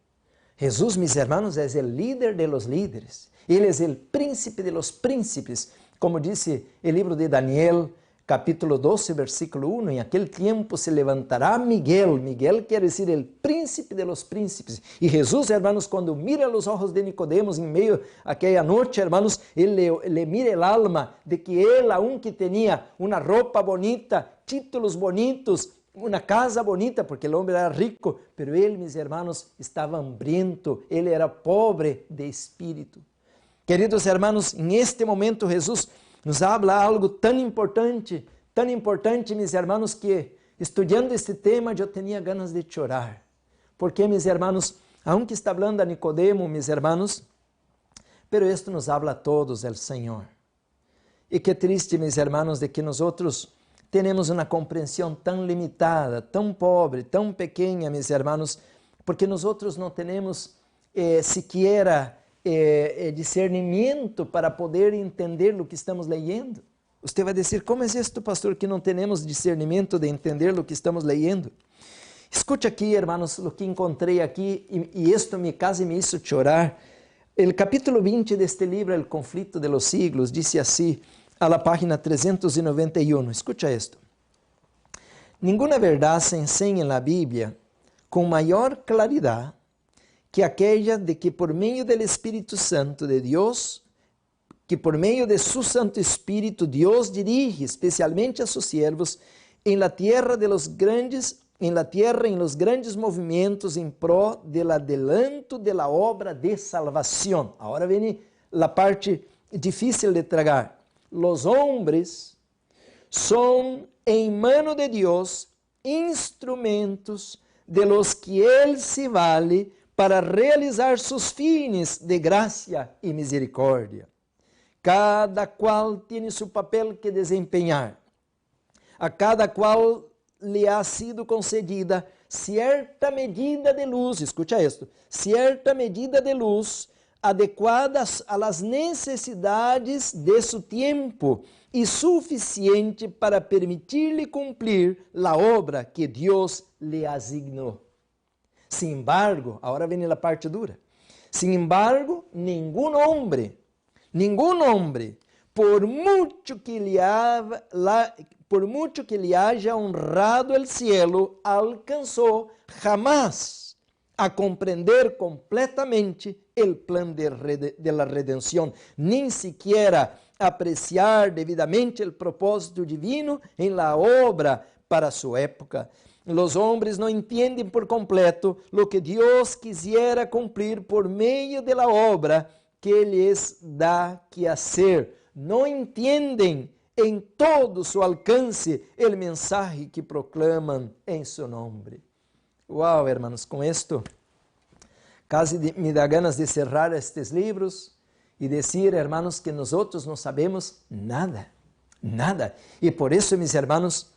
Jesús, mis hermanos, es el líder de los líderes. Él es el príncipe de los príncipes, como dice el libro de Daniel, capítulo 12, versículo 1, en aquel tiempo se levantará Miguel. Miguel quiere decir el príncipe de los príncipes. Y Jesús, hermanos, cuando mira los ojos de Nicodemos en medio de aquella noche, hermanos, él le mira el alma de que él, aunque tenía una ropa bonita, títulos bonitos, una casa bonita, porque el hombre era rico, pero él, mis hermanos, estaba hambriento, él era pobre de espíritu. Queridos hermanos, en este momento Jesús nos habla algo tan importante, mis hermanos, que estudiando este tema yo tenía ganas de chorar. Porque, mis hermanos, aunque está hablando a Nicodemo, mis hermanos, pero esto nos habla a todos el Señor. Y qué triste, mis hermanos, de que nosotros tenemos una comprensión tan limitada, tan pobre, tan pequeña, mis hermanos, porque nosotros no tenemos siquiera discernimiento para poder entender lo que estamos leyendo. Usted va a decir, ¿cómo es esto, pastor, que no tenemos discernimiento de entender lo que estamos leyendo? Escucha aquí, hermanos, lo que encontré aquí, y esto me casi me hizo chorar. El capítulo 20 de este libro, El conflicto de los siglos, dice así, a la página 391. Escucha esto. Ninguna verdad se enseña en la Biblia con mayor claridad que aquella de que por medio del Espíritu Santo de Dios, que por meio de su Santo Espíritu, Dios dirige especialmente a sus siervos en la tierra en los grandes movimientos en pro del adelanto de la obra de salvación. Ahora viene la parte difícil de tragar. Los hombres son en mano de Dios instrumentos de los que Él se vale para realizar sus fines de gracia y misericordia. Cada cual tiene su papel que desempeñar. A cada cual le ha sido concedida cierta medida de luz, escucha esto, cierta medida de luz adecuadas a las necesidades de su tiempo y suficiente para permitirle cumplir la obra que Dios le asignó. Sin embargo, ahora viene la parte dura. Sin embargo, ningún hombre por mucho que le haya honrado el cielo, alcanzó jamás a comprender completamente el plan de la redención, ni siquiera apreciar debidamente el propósito divino en la obra para su época. Los hombres no entienden por completo lo que Dios quisiera cumplir por medio de la obra que les da que hacer. No entienden en todo su alcance el mensaje que proclaman en su nombre. Wow, hermanos, con esto casi me da ganas de cerrar estos libros y decir, hermanos, que nosotros no sabemos nada, nada. Y por eso, mis hermanos,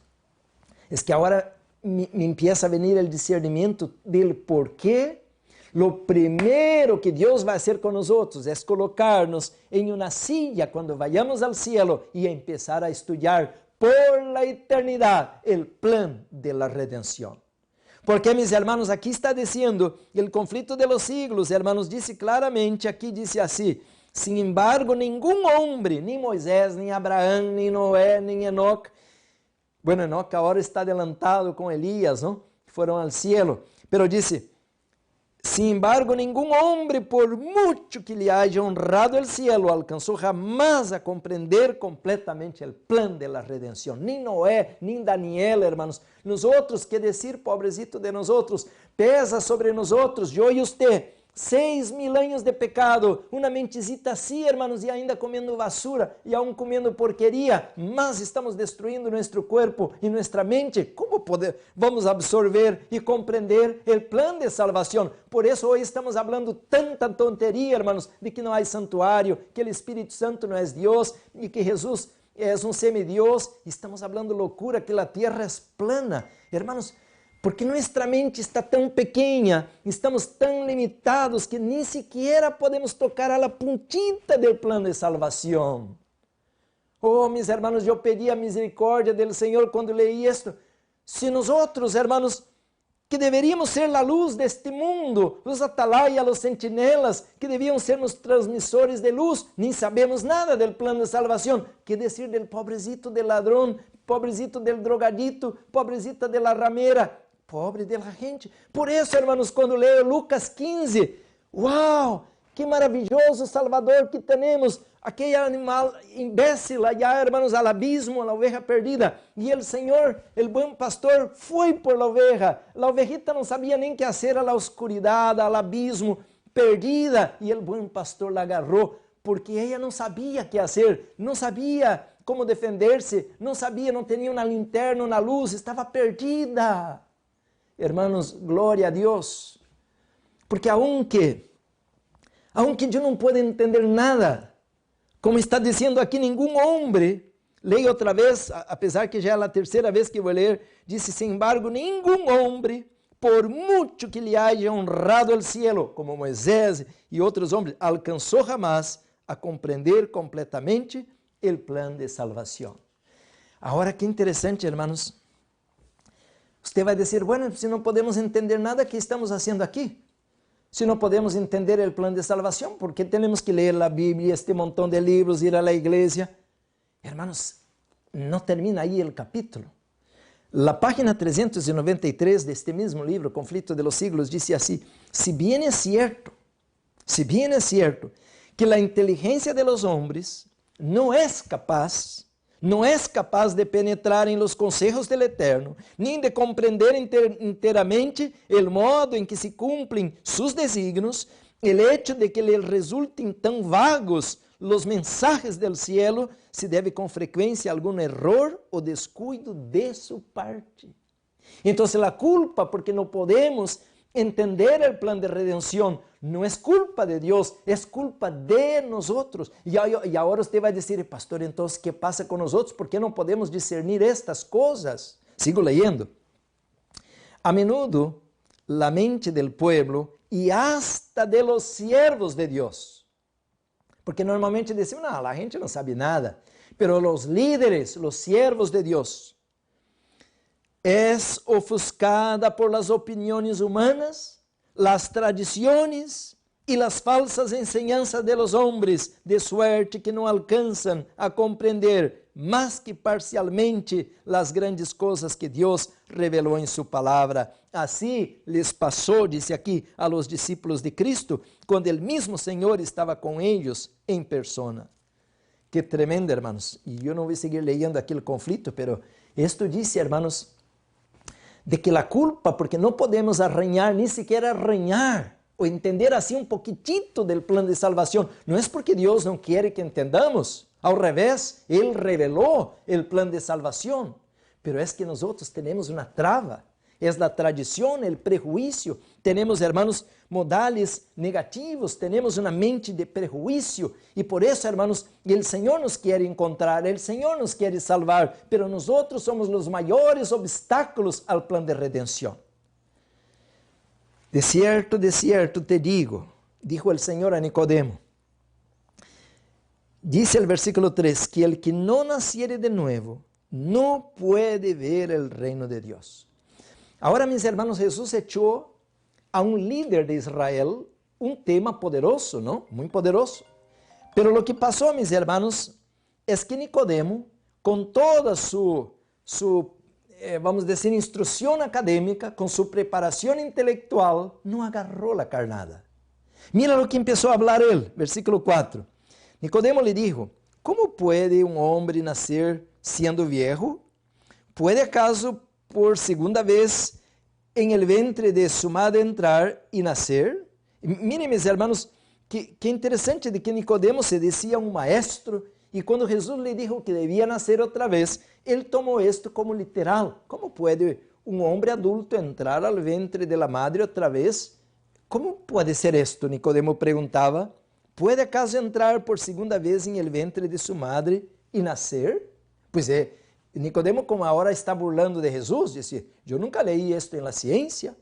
es que ahora me empieza a venir el discernimiento del por qué. Lo primero que Dios va a hacer con nosotros es colocarnos en una silla cuando vayamos al cielo y empezar a estudiar por la eternidad el plan de la redención. Porque, mis hermanos, aquí está diciendo el conflicto de los siglos, hermanos, dice claramente, aquí dice así: sin embargo, ningún hombre, ni Moisés, ni Abraham, ni Noé, ni Enoc. Bueno, Enoc ahora está adelantado con Elías, ¿no? Fueron al cielo. Pero dice: sin embargo, ningún hombre, por mucho que le haya honrado el cielo, alcanzó jamás a comprender completamente el plan de la redención. Ni Noé, ni Daniel, hermanos. Nosotros, ¿qué decir, pobrecito de nosotros? Pesa sobre nosotros, yo y usted, 6.000 años de pecado, una mentecita así, hermanos, y ainda comiendo basura, y aún comiendo porquería, mas estamos destruyendo nuestro cuerpo y nuestra mente. ¿Cómo vamos a absorber y comprender el plan de salvación? Por eso hoy estamos hablando tanta tontería, hermanos, de que no hay santuario, que el Espíritu Santo no es Dios, y que Jesús es un semidios. Estamos hablando locura, que la tierra es plana, hermanos. Porque nuestra mente está tan pequeña, estamos tan limitados que ni siquiera podemos tocar a la puntita del plan de salvación. Oh, mis hermanos, yo pedí a misericórdia del Señor cuando leí esto. Si nosotros, hermanos, que deveríamos ser la luz de este mundo, los atalayas, los centinelas, que debían ser los transmisores de luz, ni sabemos nada del plan de salvación. ¿Qué decir del pobrecito del ladrón, pobrecito del drogadito, pobrecita de la ramera? Pobre de la gente. Por eso, hermanos, cuando leo Lucas 15, ¡wow! ¡Qué maravilloso Salvador que tenemos! Aquel animal imbécil allá, hermanos, al abismo, a la oveja perdida. Y el Señor, el buen pastor, fue por la oveja. La ovejita no sabía nem qué hacer a la oscuridad, al abismo, perdida. Y el buen pastor la agarró, porque ella no sabía qué hacer, no sabía cómo defenderse, no sabía, no tenía una linterna, una luz, estaba perdida. Hermanos, glória a Deus, porque aunque eu não pueda entender nada, como está dizendo aqui, nenhum homem, leio outra vez, apesar que já é a terceira vez que vou ler, disse, sin embargo, nenhum homem, por muito que lhe haya honrado el cielo, como Moisés e outros homens, alcançou jamás a compreender completamente el plan de salvação. Agora, que interessante, hermanos. Você vai dizer, bueno, se não podemos entender nada, ¿qué estamos haciendo aqui? Se não podemos entender o plano de salvação, ¿por qué temos que ler a Bíblia, este montão de livros, ir a la igreja? Hermanos, não termina aí o capítulo. La página 393 de este mismo libro, Conflicto de los Siglos, dice así: si bien es cierto que la inteligencia de los hombres no es capaz de penetrar en los consejos del Eterno, ni de comprender enteramente el modo en que se cumplen sus designios, el hecho de que les resulten tan vagos los mensajes del cielo se debe con frecuencia a algún error o descuido de su parte. Entonces la culpa, porque no podemos entender el plan de redención, no es culpa de Dios, es culpa de nosotros. Y ahora usted va a decir, pastor, entonces, ¿qué pasa con nosotros? ¿Por qué no podemos discernir estas cosas? Sigo leyendo. A menudo, la mente del pueblo y hasta de los siervos de Dios, porque normalmente decimos, no, la gente no sabe nada, pero los líderes, los siervos de Dios, es ofuscada por las opiniones humanas, las tradiciones y las falsas enseñanzas de los hombres, de suerte que no alcanzan a comprender más que parcialmente las grandes cosas que Dios reveló en su palabra. Así les pasó, dice aquí, a los discípulos de Cristo, cuando el mismo Señor estaba con ellos en persona. Qué tremendo, hermanos. Y yo no voy a seguir leyendo aquí el conflicto, pero esto dice, hermanos, de que la culpa, porque no podemos arranhar, ni siquiera arranhar, o entender así un poquitito del plan de salvación, no es porque Dios no quiere que entendamos, al revés, Él reveló el plan de salvación, pero es que nosotros tenemos una traba, es la tradición, el prejuicio, tenemos, hermanos, modales negativos, tenemos una mente de prejuicio, y por eso, hermanos, el Señor nos quiere encontrar, el Señor nos quiere salvar, pero nosotros somos los mayores obstáculos al plan de redención. De cierto te digo, dijo el Señor a Nicodemo, dice el versículo 3, que el que no naciere de nuevo, no puede ver el reino de Dios. Ahora, mis hermanos, Jesús echó a un líder de Israel un tema poderoso, ¿no? Muy poderoso. Pero lo que pasó, mis hermanos, es que Nicodemo, con toda su vamos a decir, instrucción académica, con su preparación intelectual, no agarró la carnada. Mira lo que empezó a hablar él, versículo 4. Nicodemo le dijo, ¿cómo puede un hombre nacer siendo viejo? ¿Puede acaso por segunda vez en el vientre de su madre entrar y nacer? Miren, mis hermanos, qué interesante de que Nicodemo se decía un maestro, y cuando Jesús le dijo que debía nacer otra vez, él tomó esto como literal. ¿Cómo puede un hombre adulto entrar al vientre de la madre otra vez? ¿Cómo puede ser esto? Nicodemo preguntaba. ¿Puede acaso entrar por segunda vez en el vientre de su madre y nacer? Pues Nicodemo, como ahora está burlando de Jesús, dice, yo nunca leí esto en la ciencia,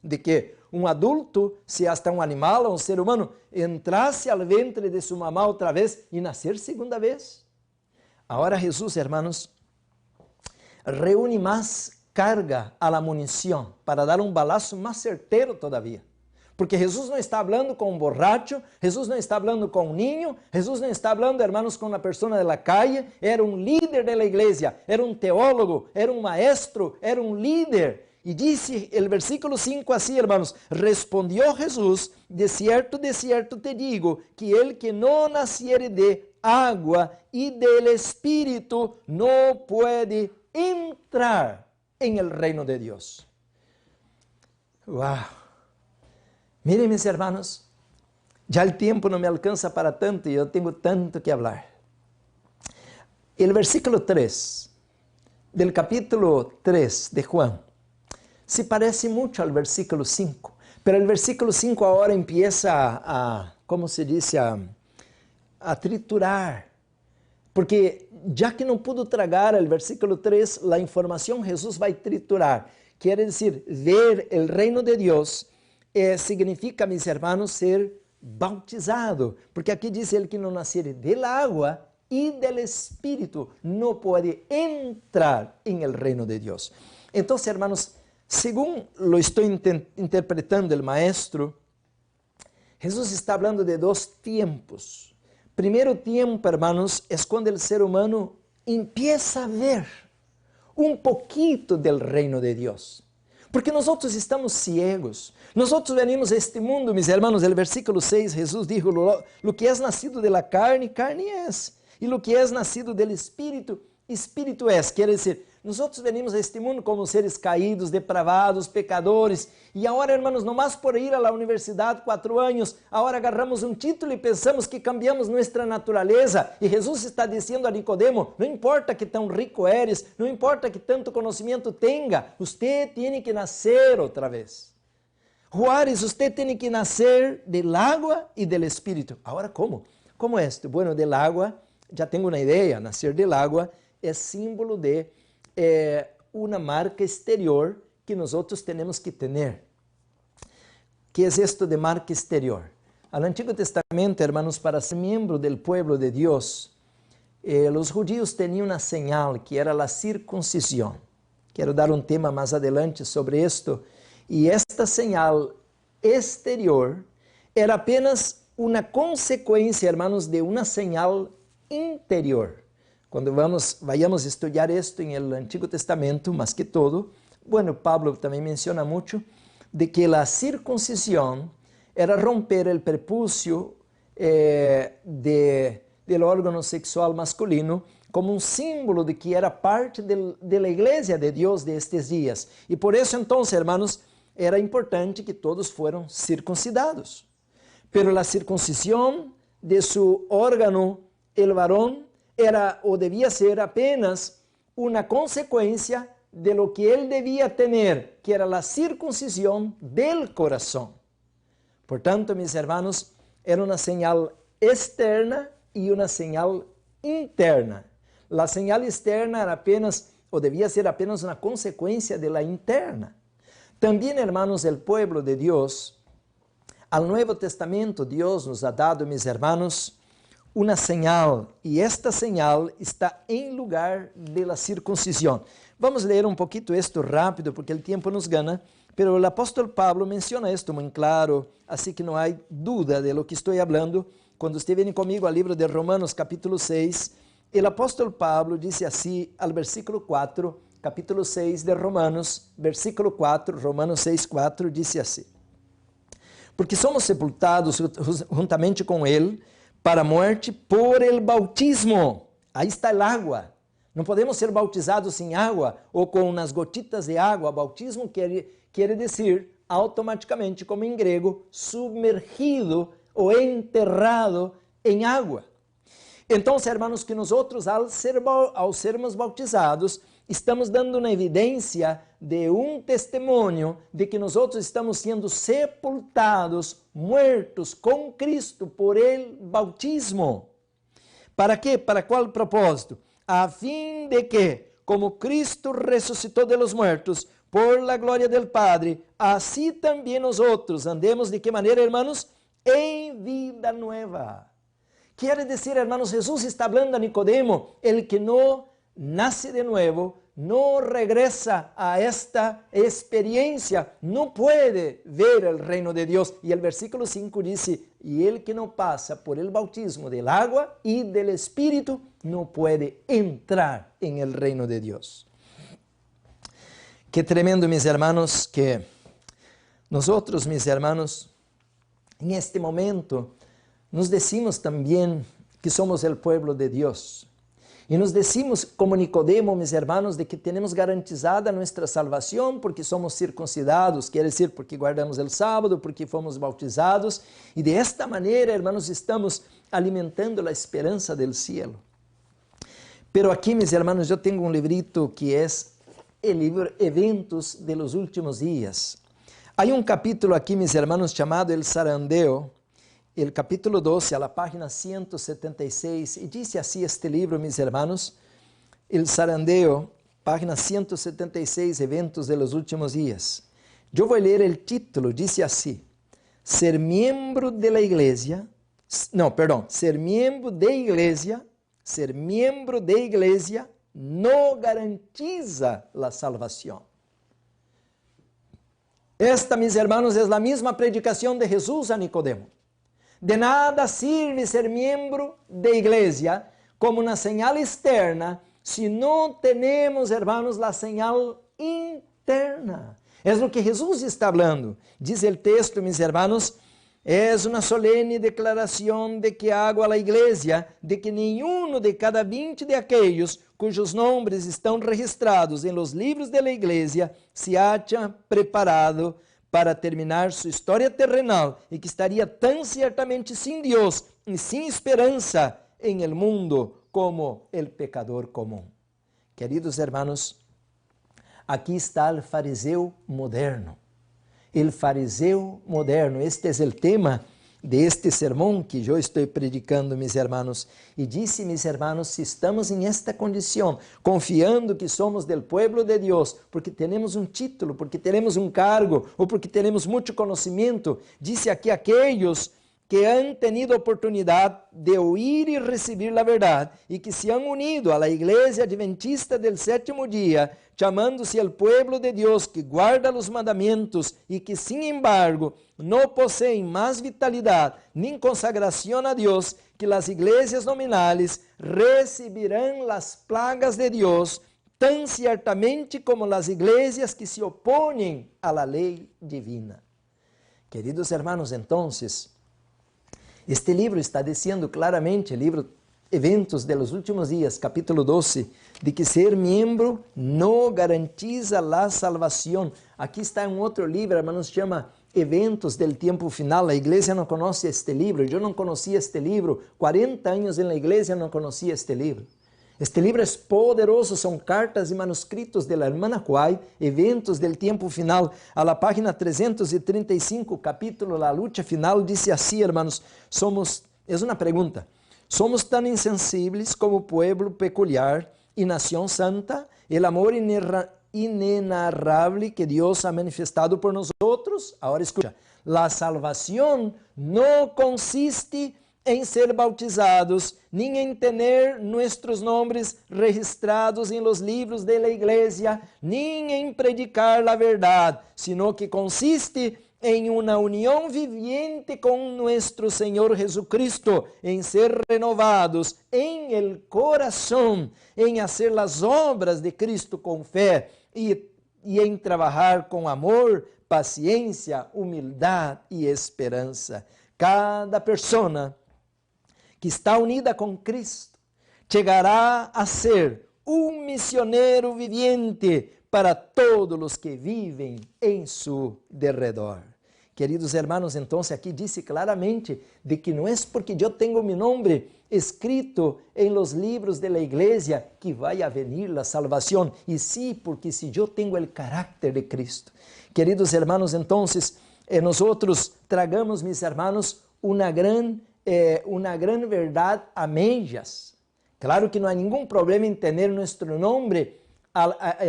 de que un adulto, si hasta un animal o un ser humano, entrasse al vientre de su mamá otra vez y nacer segunda vez. Ahora Jesús, hermanos, reúne más carga a la munición para dar un balazo más certero todavía. Porque Jesús no está hablando con un borracho, Jesús no está hablando con un niño, Jesús no está hablando, hermanos, con una persona de la calle, era un líder de la iglesia, era un teólogo, era un maestro, era un líder. Y dice el versículo 5 así, hermanos, respondió Jesús, de cierto te digo, que el que no naciere de agua y del Espíritu no puede entrar en el reino de Dios. ¡Wow! Miren, mis hermanos, ya el tiempo no me alcanza para tanto y yo tengo tanto que hablar. El versículo 3 del capítulo 3 de Juan se parece mucho al versículo 5, pero el versículo 5 ahora empieza ¿cómo se dice? A triturar, porque ya que no pudo tragar el versículo 3, la información Jesús va a triturar. Quiere decir, ver el reino de Dios significa, mis hermanos, ser bautizado, porque aquí dice, el que no naciere del agua y del Espíritu no puede entrar en el reino de Dios. Entonces, hermanos, según lo estoy interpretando el maestro, Jesús está hablando de dos tiempos. Primeiro tiempo, hermanos, es cuando el ser humano empieza a ver un poquito del reino de Dios. Porque nosotros estamos ciegos. Nosotros venimos a este mundo, mis hermanos, el versículo 6, Jesús dijo, lo que es nacido de la carne, carne es. Y lo que es nacido del Espíritu, Espíritu es. Quiere decir, nosotros venimos a este mundo como seres caídos, depravados, pecadores. Y ahora, hermanos, nomás por ir a la universidad 4 años, ahora agarramos un título y pensamos que cambiamos nuestra naturaleza. Y Jesús está diciendo a Nicodemo, no importa que tan rico eres, no importa que tanto conocimiento tenga, usted tiene que nacer otra vez. Juárez, usted tiene que nacer del agua y del Espíritu. Ahora, ¿cómo? ¿Cómo es esto? Bueno, del agua, ya tengo una idea, nacer del agua es símbolo de una marca exterior que nosotros tenemos que tener. ¿Qué es esto de marca exterior? Al Antiguo Testamento, hermanos, para ser miembro del pueblo de Dios, los judíos tenían una señal que era la circuncisión. Quiero dar un tema más adelante sobre esto. Y esta señal exterior era apenas uma consequência, hermanos, de uma señal interior. Quando vayamos estudar isto em el Antigo Testamento, más que todo, bueno, Pablo também menciona muito de que a circuncisión era romper el prepucio del órgano sexual masculino como um símbolo de que era parte da igreja de Deus de estes dias. E por isso, então, hermanos, era importante que todos fueran circuncidados. Pero la circuncisión de su órgano, el varón, era o debía ser apenas una consecuencia de lo que él debía tener, que era la circuncisión del corazón. Por tanto, mis hermanos, era una señal externa y una señal interna. La señal externa era apenas, o debía ser apenas una consecuencia de la interna. También, hermanos, el pueblo de Dios, al Nuevo Testamento, Dios nos ha dado, mis hermanos, una señal, y esta señal está en lugar de la circuncisión. Vamos a leer un poquito esto rápido, porque el tiempo nos gana, pero el apóstol Pablo menciona esto muy claro, así que no hay duda de lo que estoy hablando. Cuando usted viene conmigo al libro de Romanos, capítulo 6, el apóstol Pablo dice así al versículo 4, capítulo 6 de Romanos, versículo 4, Romanos 6, 4, dice así: porque somos sepultados juntamente com ele para a morte por el bautismo. Aí está el agua. Não podemos ser bautizados sem água ou com umas gotitas de água. Bautismo quer dizer automaticamente, como em grego, submergido ou enterrado em água. Então, hermanos, que nós ao sermos bautizados, estamos dando uma evidência de um testemunho de que nós estamos sendo sepultados, muertos com Cristo por el bautismo. ¿Para quê? ¿Para qual propósito? A fim de que, como Cristo ressuscitou de los muertos por la glória del Padre, assim também nós andemos de que maneira, hermanos? Em vida nueva. Quer dizer, hermanos, Jesus está falando a Nicodemo, el que não nace de nuevo, no regresa a esta experiencia, no puede ver el reino de Dios. Y el versículo 5 dice, y el que no pasa por el bautismo del agua y del Espíritu, no puede entrar en el reino de Dios. Qué tremendo, mis hermanos, que nosotros, mis hermanos, en este momento, nos decimos también que somos el pueblo de Dios. E nos decimos como Nicodemo, mis hermanos, de que temos garantizada nossa salvação porque somos circuncidados, quer dizer, porque guardamos o sábado, porque fomos bautizados, e de esta maneira, hermanos, estamos alimentando a esperança do cielo. Pero aqui, mis hermanos, eu tenho um librito que é o livro Eventos de los Últimos Dias. Há um capítulo aqui, mis hermanos, chamado El Zarandeo, el capítulo 12, a la página 176, e dice así este libro, mis hermanos, El Zarandeo, página 176, Eventos de los Últimos Días. Yo voy a leer el título, dice así: ser miembro de la iglesia, ser miembro de iglesia no garantiza la salvación. Esta, mis hermanos, es la misma predicación de Jesús a Nicodemo. De nada sirve ser miembro de iglesia como una señal externa si no tenemos, hermanos, la señal interna. Es lo que Jesús está hablando. Dice el texto, mis hermanos, es una solemne declaración de que hago a la iglesia de que ninguno de cada 20 de aquellos cujos nombres estão registrados em los livros de la iglesia se haya preparado para terminar sua história terrenal e que estaria tão certamente sem Deus e sem esperança em el mundo como el pecador comum. Queridos hermanos, aqui está o fariseu moderno. El fariseu moderno, este é o tema de este sermão que eu estou predicando, mis hermanos. E disse, mis hermanos, se estamos em esta condição, confiando que somos del pueblo de Deus, porque temos um título, porque temos um cargo, ou porque temos muito conhecimento, disse aqui aqueles que han tenido oportunidad de oír y recibir la verdad y que se han unido a la Iglesia Adventista del Séptimo Día, llamándose el pueblo de Dios que guarda los mandamientos y que sin embargo no poseen más vitalidad ni consagración a Dios que las iglesias nominales, recibirán las plagas de Dios tan ciertamente como las iglesias que se oponen a la ley divina. Queridos hermanos, entonces, este libro está diciendo claramente, el libro Eventos de los Últimos Días, capítulo 12, de que ser miembro no garantiza la salvación. Aquí está un otro libro, hermanos, se llama Eventos del Tiempo Final. La iglesia no conoce este libro, yo no conocía este libro, 40 años en la iglesia no conocía este libro. Este libro es poderoso, son cartas y manuscritos de la hermana White, Eventos del Tiempo Final. A la página 335, capítulo La Lucha Final, dice así, hermanos, es una pregunta, ¿somos tan insensibles como pueblo peculiar y nación santa? El amor inenarrable que Dios ha manifestado por nosotros. Ahora escucha, la salvación no consiste en ser bautizados, ni en tener nuestros nombres registrados en los libros de la iglesia, ni en predicar la verdad, sino que consiste en una unión viviente con nuestro Señor Jesucristo, en ser renovados en el corazón, en hacer las obras de Cristo con fe y en trabajar con amor, paciencia, humildad y esperanza. Cada persona que está unida con Cristo llegará a ser un misionero viviente para todos los que viven en su derredor. Queridos hermanos, entonces aquí dice claramente de que no es porque yo tengo mi nombre escrito en los libros de la iglesia que vaya a venir la salvación, y sí, porque si yo tengo el carácter de Cristo. Queridos hermanos, entonces nosotros tragamos, mis hermanos, una gran verdad a medias. Claro que no hay ningún problema en tener nuestro nombre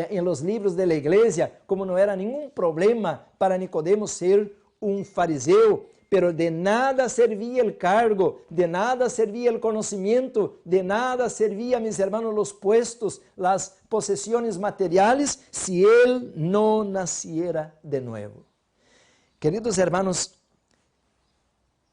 en los libros de la iglesia, como no era ningún problema para Nicodemo ser un fariseo, pero de nada servía el cargo, de nada servía el conocimiento, de nada servía, mis hermanos, los puestos, las posesiones materiales, si él no naciera de nuevo. Queridos hermanos,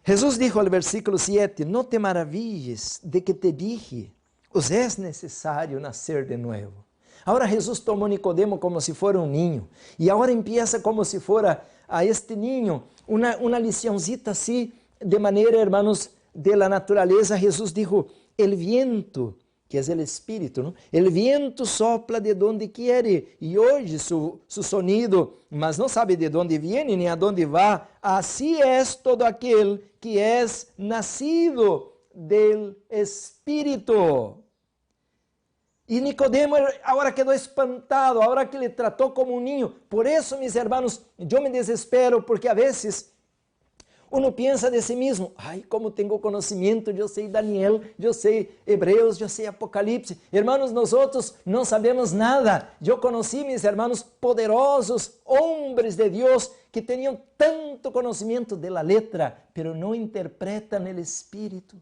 Jesús dijo al versículo 7, no te maravilles de que te dije, os es necesario nacer de nuevo. Ahora Jesús tomó a Nicodemo como si fuera un niño, y ahora empieza como si fuera a este niño una licioncita así, de manera, hermanos, de la naturaleza. Jesús dijo, el viento, que es el espíritu, ¿no? El viento sopla de donde quiere y oye su sonido, mas no sabe de dónde viene ni a dónde va. Así es todo aquel que es nacido del espíritu. Y Nicodemo ahora quedó espantado, ahora que le trató como un niño. Por eso, mis hermanos, yo me desespero, porque a veces uno piensa de sí mismo, ay, como tengo conocimiento, yo sé Daniel, yo sé Hebreos, yo sé Apocalipsis. Hermanos, nosotros no sabemos nada. Yo conocí, mis hermanos, poderosos hombres de Dios que tenían tanto conocimiento de la letra, pero no interpretan el espíritu.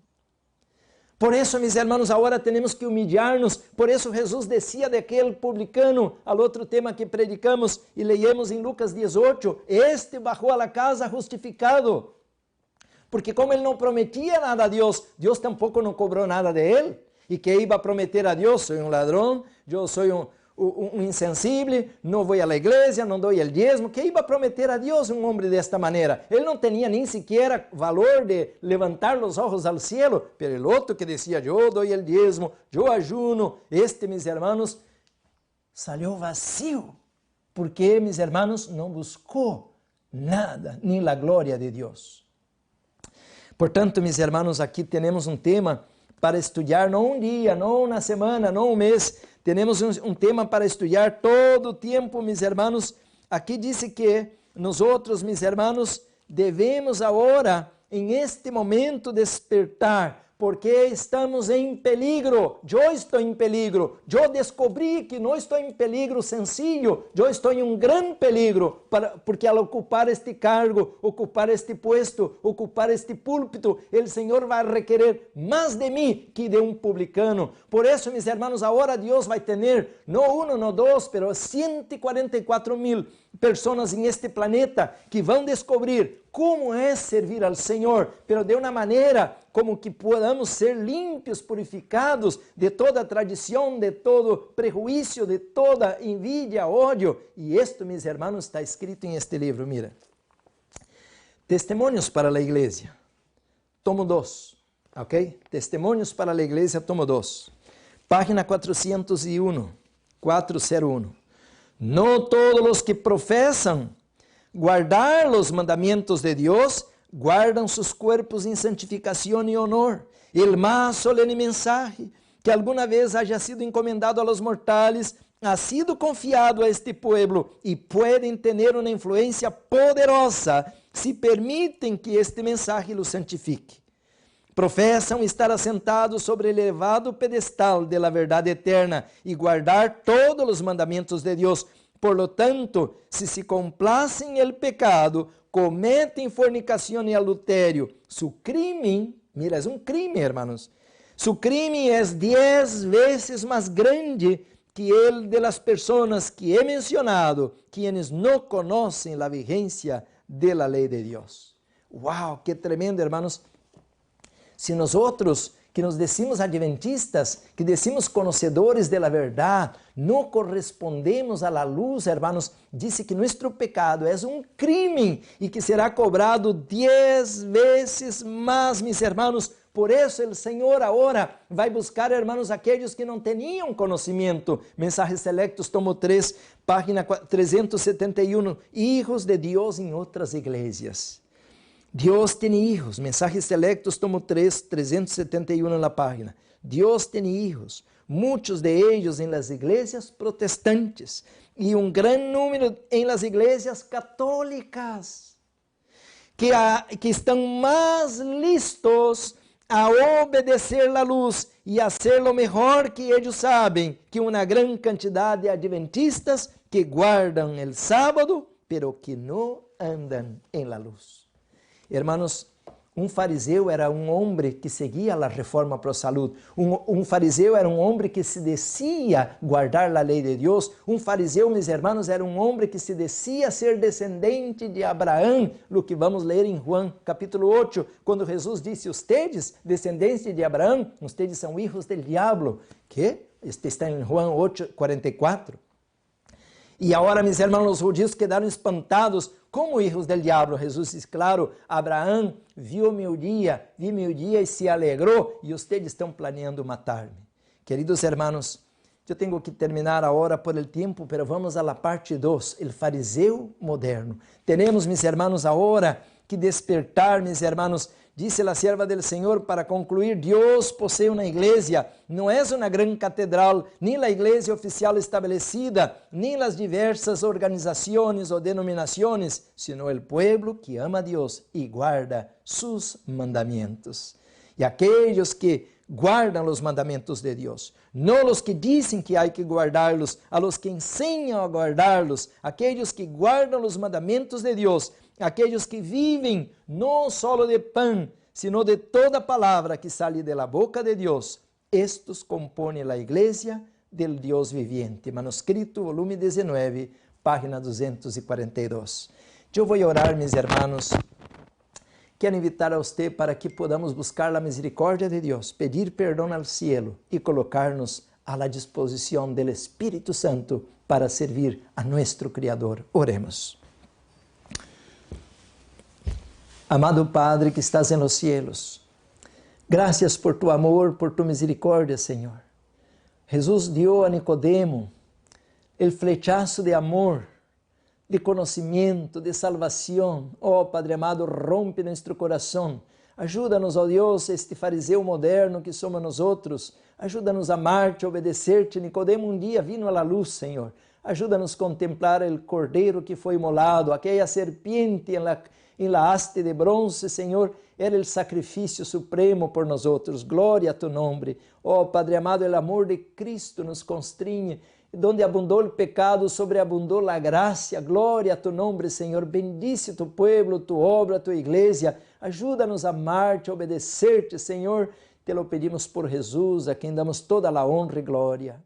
Por eso, mis hermanos, ahora tenemos que humillarnos. Por eso Jesús decía de aquel publicano, al otro tema que predicamos y leímos en Lucas 18, este bajó a la casa justificado. Porque como él no prometía nada a Dios, Dios tampoco no cobró nada de él. ¿Y qué iba a prometer a Dios? Soy un ladrón, yo soy un insensible, no voy a la iglesia, no doy el diezmo. ¿Qué iba a prometer a Dios un hombre de esta manera? Él no tenía ni siquiera valor de levantar los ojos al cielo, pero el otro que decía, yo doy el diezmo, yo ayuno, mis hermanos, salió vacío, porque, mis hermanos, no buscó nada, ni la gloria de Dios. Por tanto, mis hermanos, aquí tenemos un tema para estudiar, no un día, no una semana, no un mes. Tenemos un tema para estudiar todo el tiempo, mis hermanos. Aquí dice que nosotros, mis hermanos, debemos ahora, en este momento, despertar, porque estamos em peligro. Eu estou em peligro. Eu descobri que não estou em peligro sencillo, eu estou em um grande peligro, porque ao ocupar este cargo, ocupar este puesto, ocupar este púlpito, o Senhor vai requerer mais de mim que de um publicano. Por isso, meus irmãos, agora Deus vai ter, não um, não dois, mas 144,000 pessoas em este planeta que vão descobrir como é servir ao Senhor, pero de uma maneira como que podamos ser limpios, purificados de toda tradição, de todo prejuízo, de toda envidia, ódio. E isto, meus irmãos, está escrito em este livro, mira. Testemunhos para a igreja, tomo 2, ok? Testemunhos para a igreja, tomo 2. Página 401, 401. No todos os que professam guardar os mandamentos de Deus, guardam sus cuerpos em santificação e honor. El más solene mensaje que alguna vez haya sido encomendado a los mortales ha sido confiado a este pueblo y pueden tener una influencia poderosa si permiten que este mensaje los santifique. Professam estar assentados sobre o elevado pedestal de la verdade eterna e guardar todos os mandamentos de Deus. Por lo tanto, si se complacem el pecado, cometem fornicação e adultério, su crimen, mira, es un crimen, hermanos, su crimen es 10 veces más grande que el de las personas que he mencionado, quienes no conocen la vigencia de la ley de Dios. ¡Wow! ¡Qué tremendo, hermanos! Se nós que nos decimos adventistas, que decimos conhecedores de la verdade, não correspondemos a la luz, hermanos, disse que nosso pecado é um crime e que será cobrado 10 vezes mais, mis hermanos. Por isso, o Senhor agora vai buscar, hermanos, aqueles que não tinham conhecimento. Mensagens Selectos, tomo 3, página 371, hijos de Deus em outras igrejas. Deus tem hijos, Mensajes Selectos, tomo 3, 371 na página. Deus tem hijos, muitos de ellos em las iglesias protestantes e um grande número em las iglesias católicas, que estão mais listos a obedecer a luz e a ser lo melhor que eles sabem que uma grande quantidade de adventistas que guardam el sábado, pero que não andam em la luz. Hermanos, um fariseu era um homem que seguia a reforma pro salud. Um fariseu era um homem que se decía guardar a lei de Deus. Um fariseu, meus hermanos, era um homem que se decía ser descendente de Abraão, lo que vamos ler em Juan capítulo 8, quando Jesus disse: "Ustedes, descendentes de Abraão, ustedes são hijos del diablo." Que? Este está em Juan 8, 44. E agora, meus irmãos, os judeus quedaram espantados. Como hijos del diablo? Jesus diz, claro, Abraão viu meu dia e se alegrou, e vocês estão planeando matar-me. Queridos hermanos, eu tenho que terminar agora por el tempo, pero vamos a la parte 2, el fariseu moderno. Tenemos, mis hermanos, agora que despertar, mis hermanos. Dice la sierva del Señor, para concluir, Dios posee una iglesia, no es una gran catedral, ni la iglesia oficial establecida, ni las diversas organizaciones o denominaciones, sino el pueblo que ama a Dios y guarda sus mandamientos. Y aquellos que guardan los mandamientos de Dios, no los que dicen que hay que guardarlos, a los que enseñan a guardarlos, aquellos que guardan los mandamientos de Dios, aqueles que vivem não só de pão, sino de toda palavra que sale de la boca de Deus. Estos compõem a igreja del Deus viviente. Manuscrito, volume 19, página 242. Eu vou orar, meus hermanos. Quero invitar a você para que podamos buscar a misericórdia de Deus, pedir perdão ao cielo e colocar-nos à la disposição do Espírito Santo para servir a nosso Criador. Oremos. Amado Padre que estás en los cielos, gracias por tu amor, por tu misericordia, Señor. Jesús dio a Nicodemo el flechazo de amor, de conocimiento, de salvación. Oh Padre amado, rompe nuestro corazón. Ayúdanos, oh Dios, este fariseu moderno que somos nosotros. Ayúdanos a amar-te, a obedecer-te. Nicodemo um dia vino a la luz, Senhor. Ajuda-nos a contemplar o cordeiro que foi imolado, aquela serpiente em la haste de bronce, Senhor, era o sacrifício supremo por nós outros. Glória a tu nome. Oh, Padre amado, o amor de Cristo nos constringe. Donde abundou o pecado, sobreabundou a graça. Glória a tu nome, Senhor. Bendice tu pueblo, tu obra, tu igreja. Ajuda-nos a amar-te, a obedecer-te, Senhor. Te lo pedimos por Jesus, a quem damos toda a honra e glória.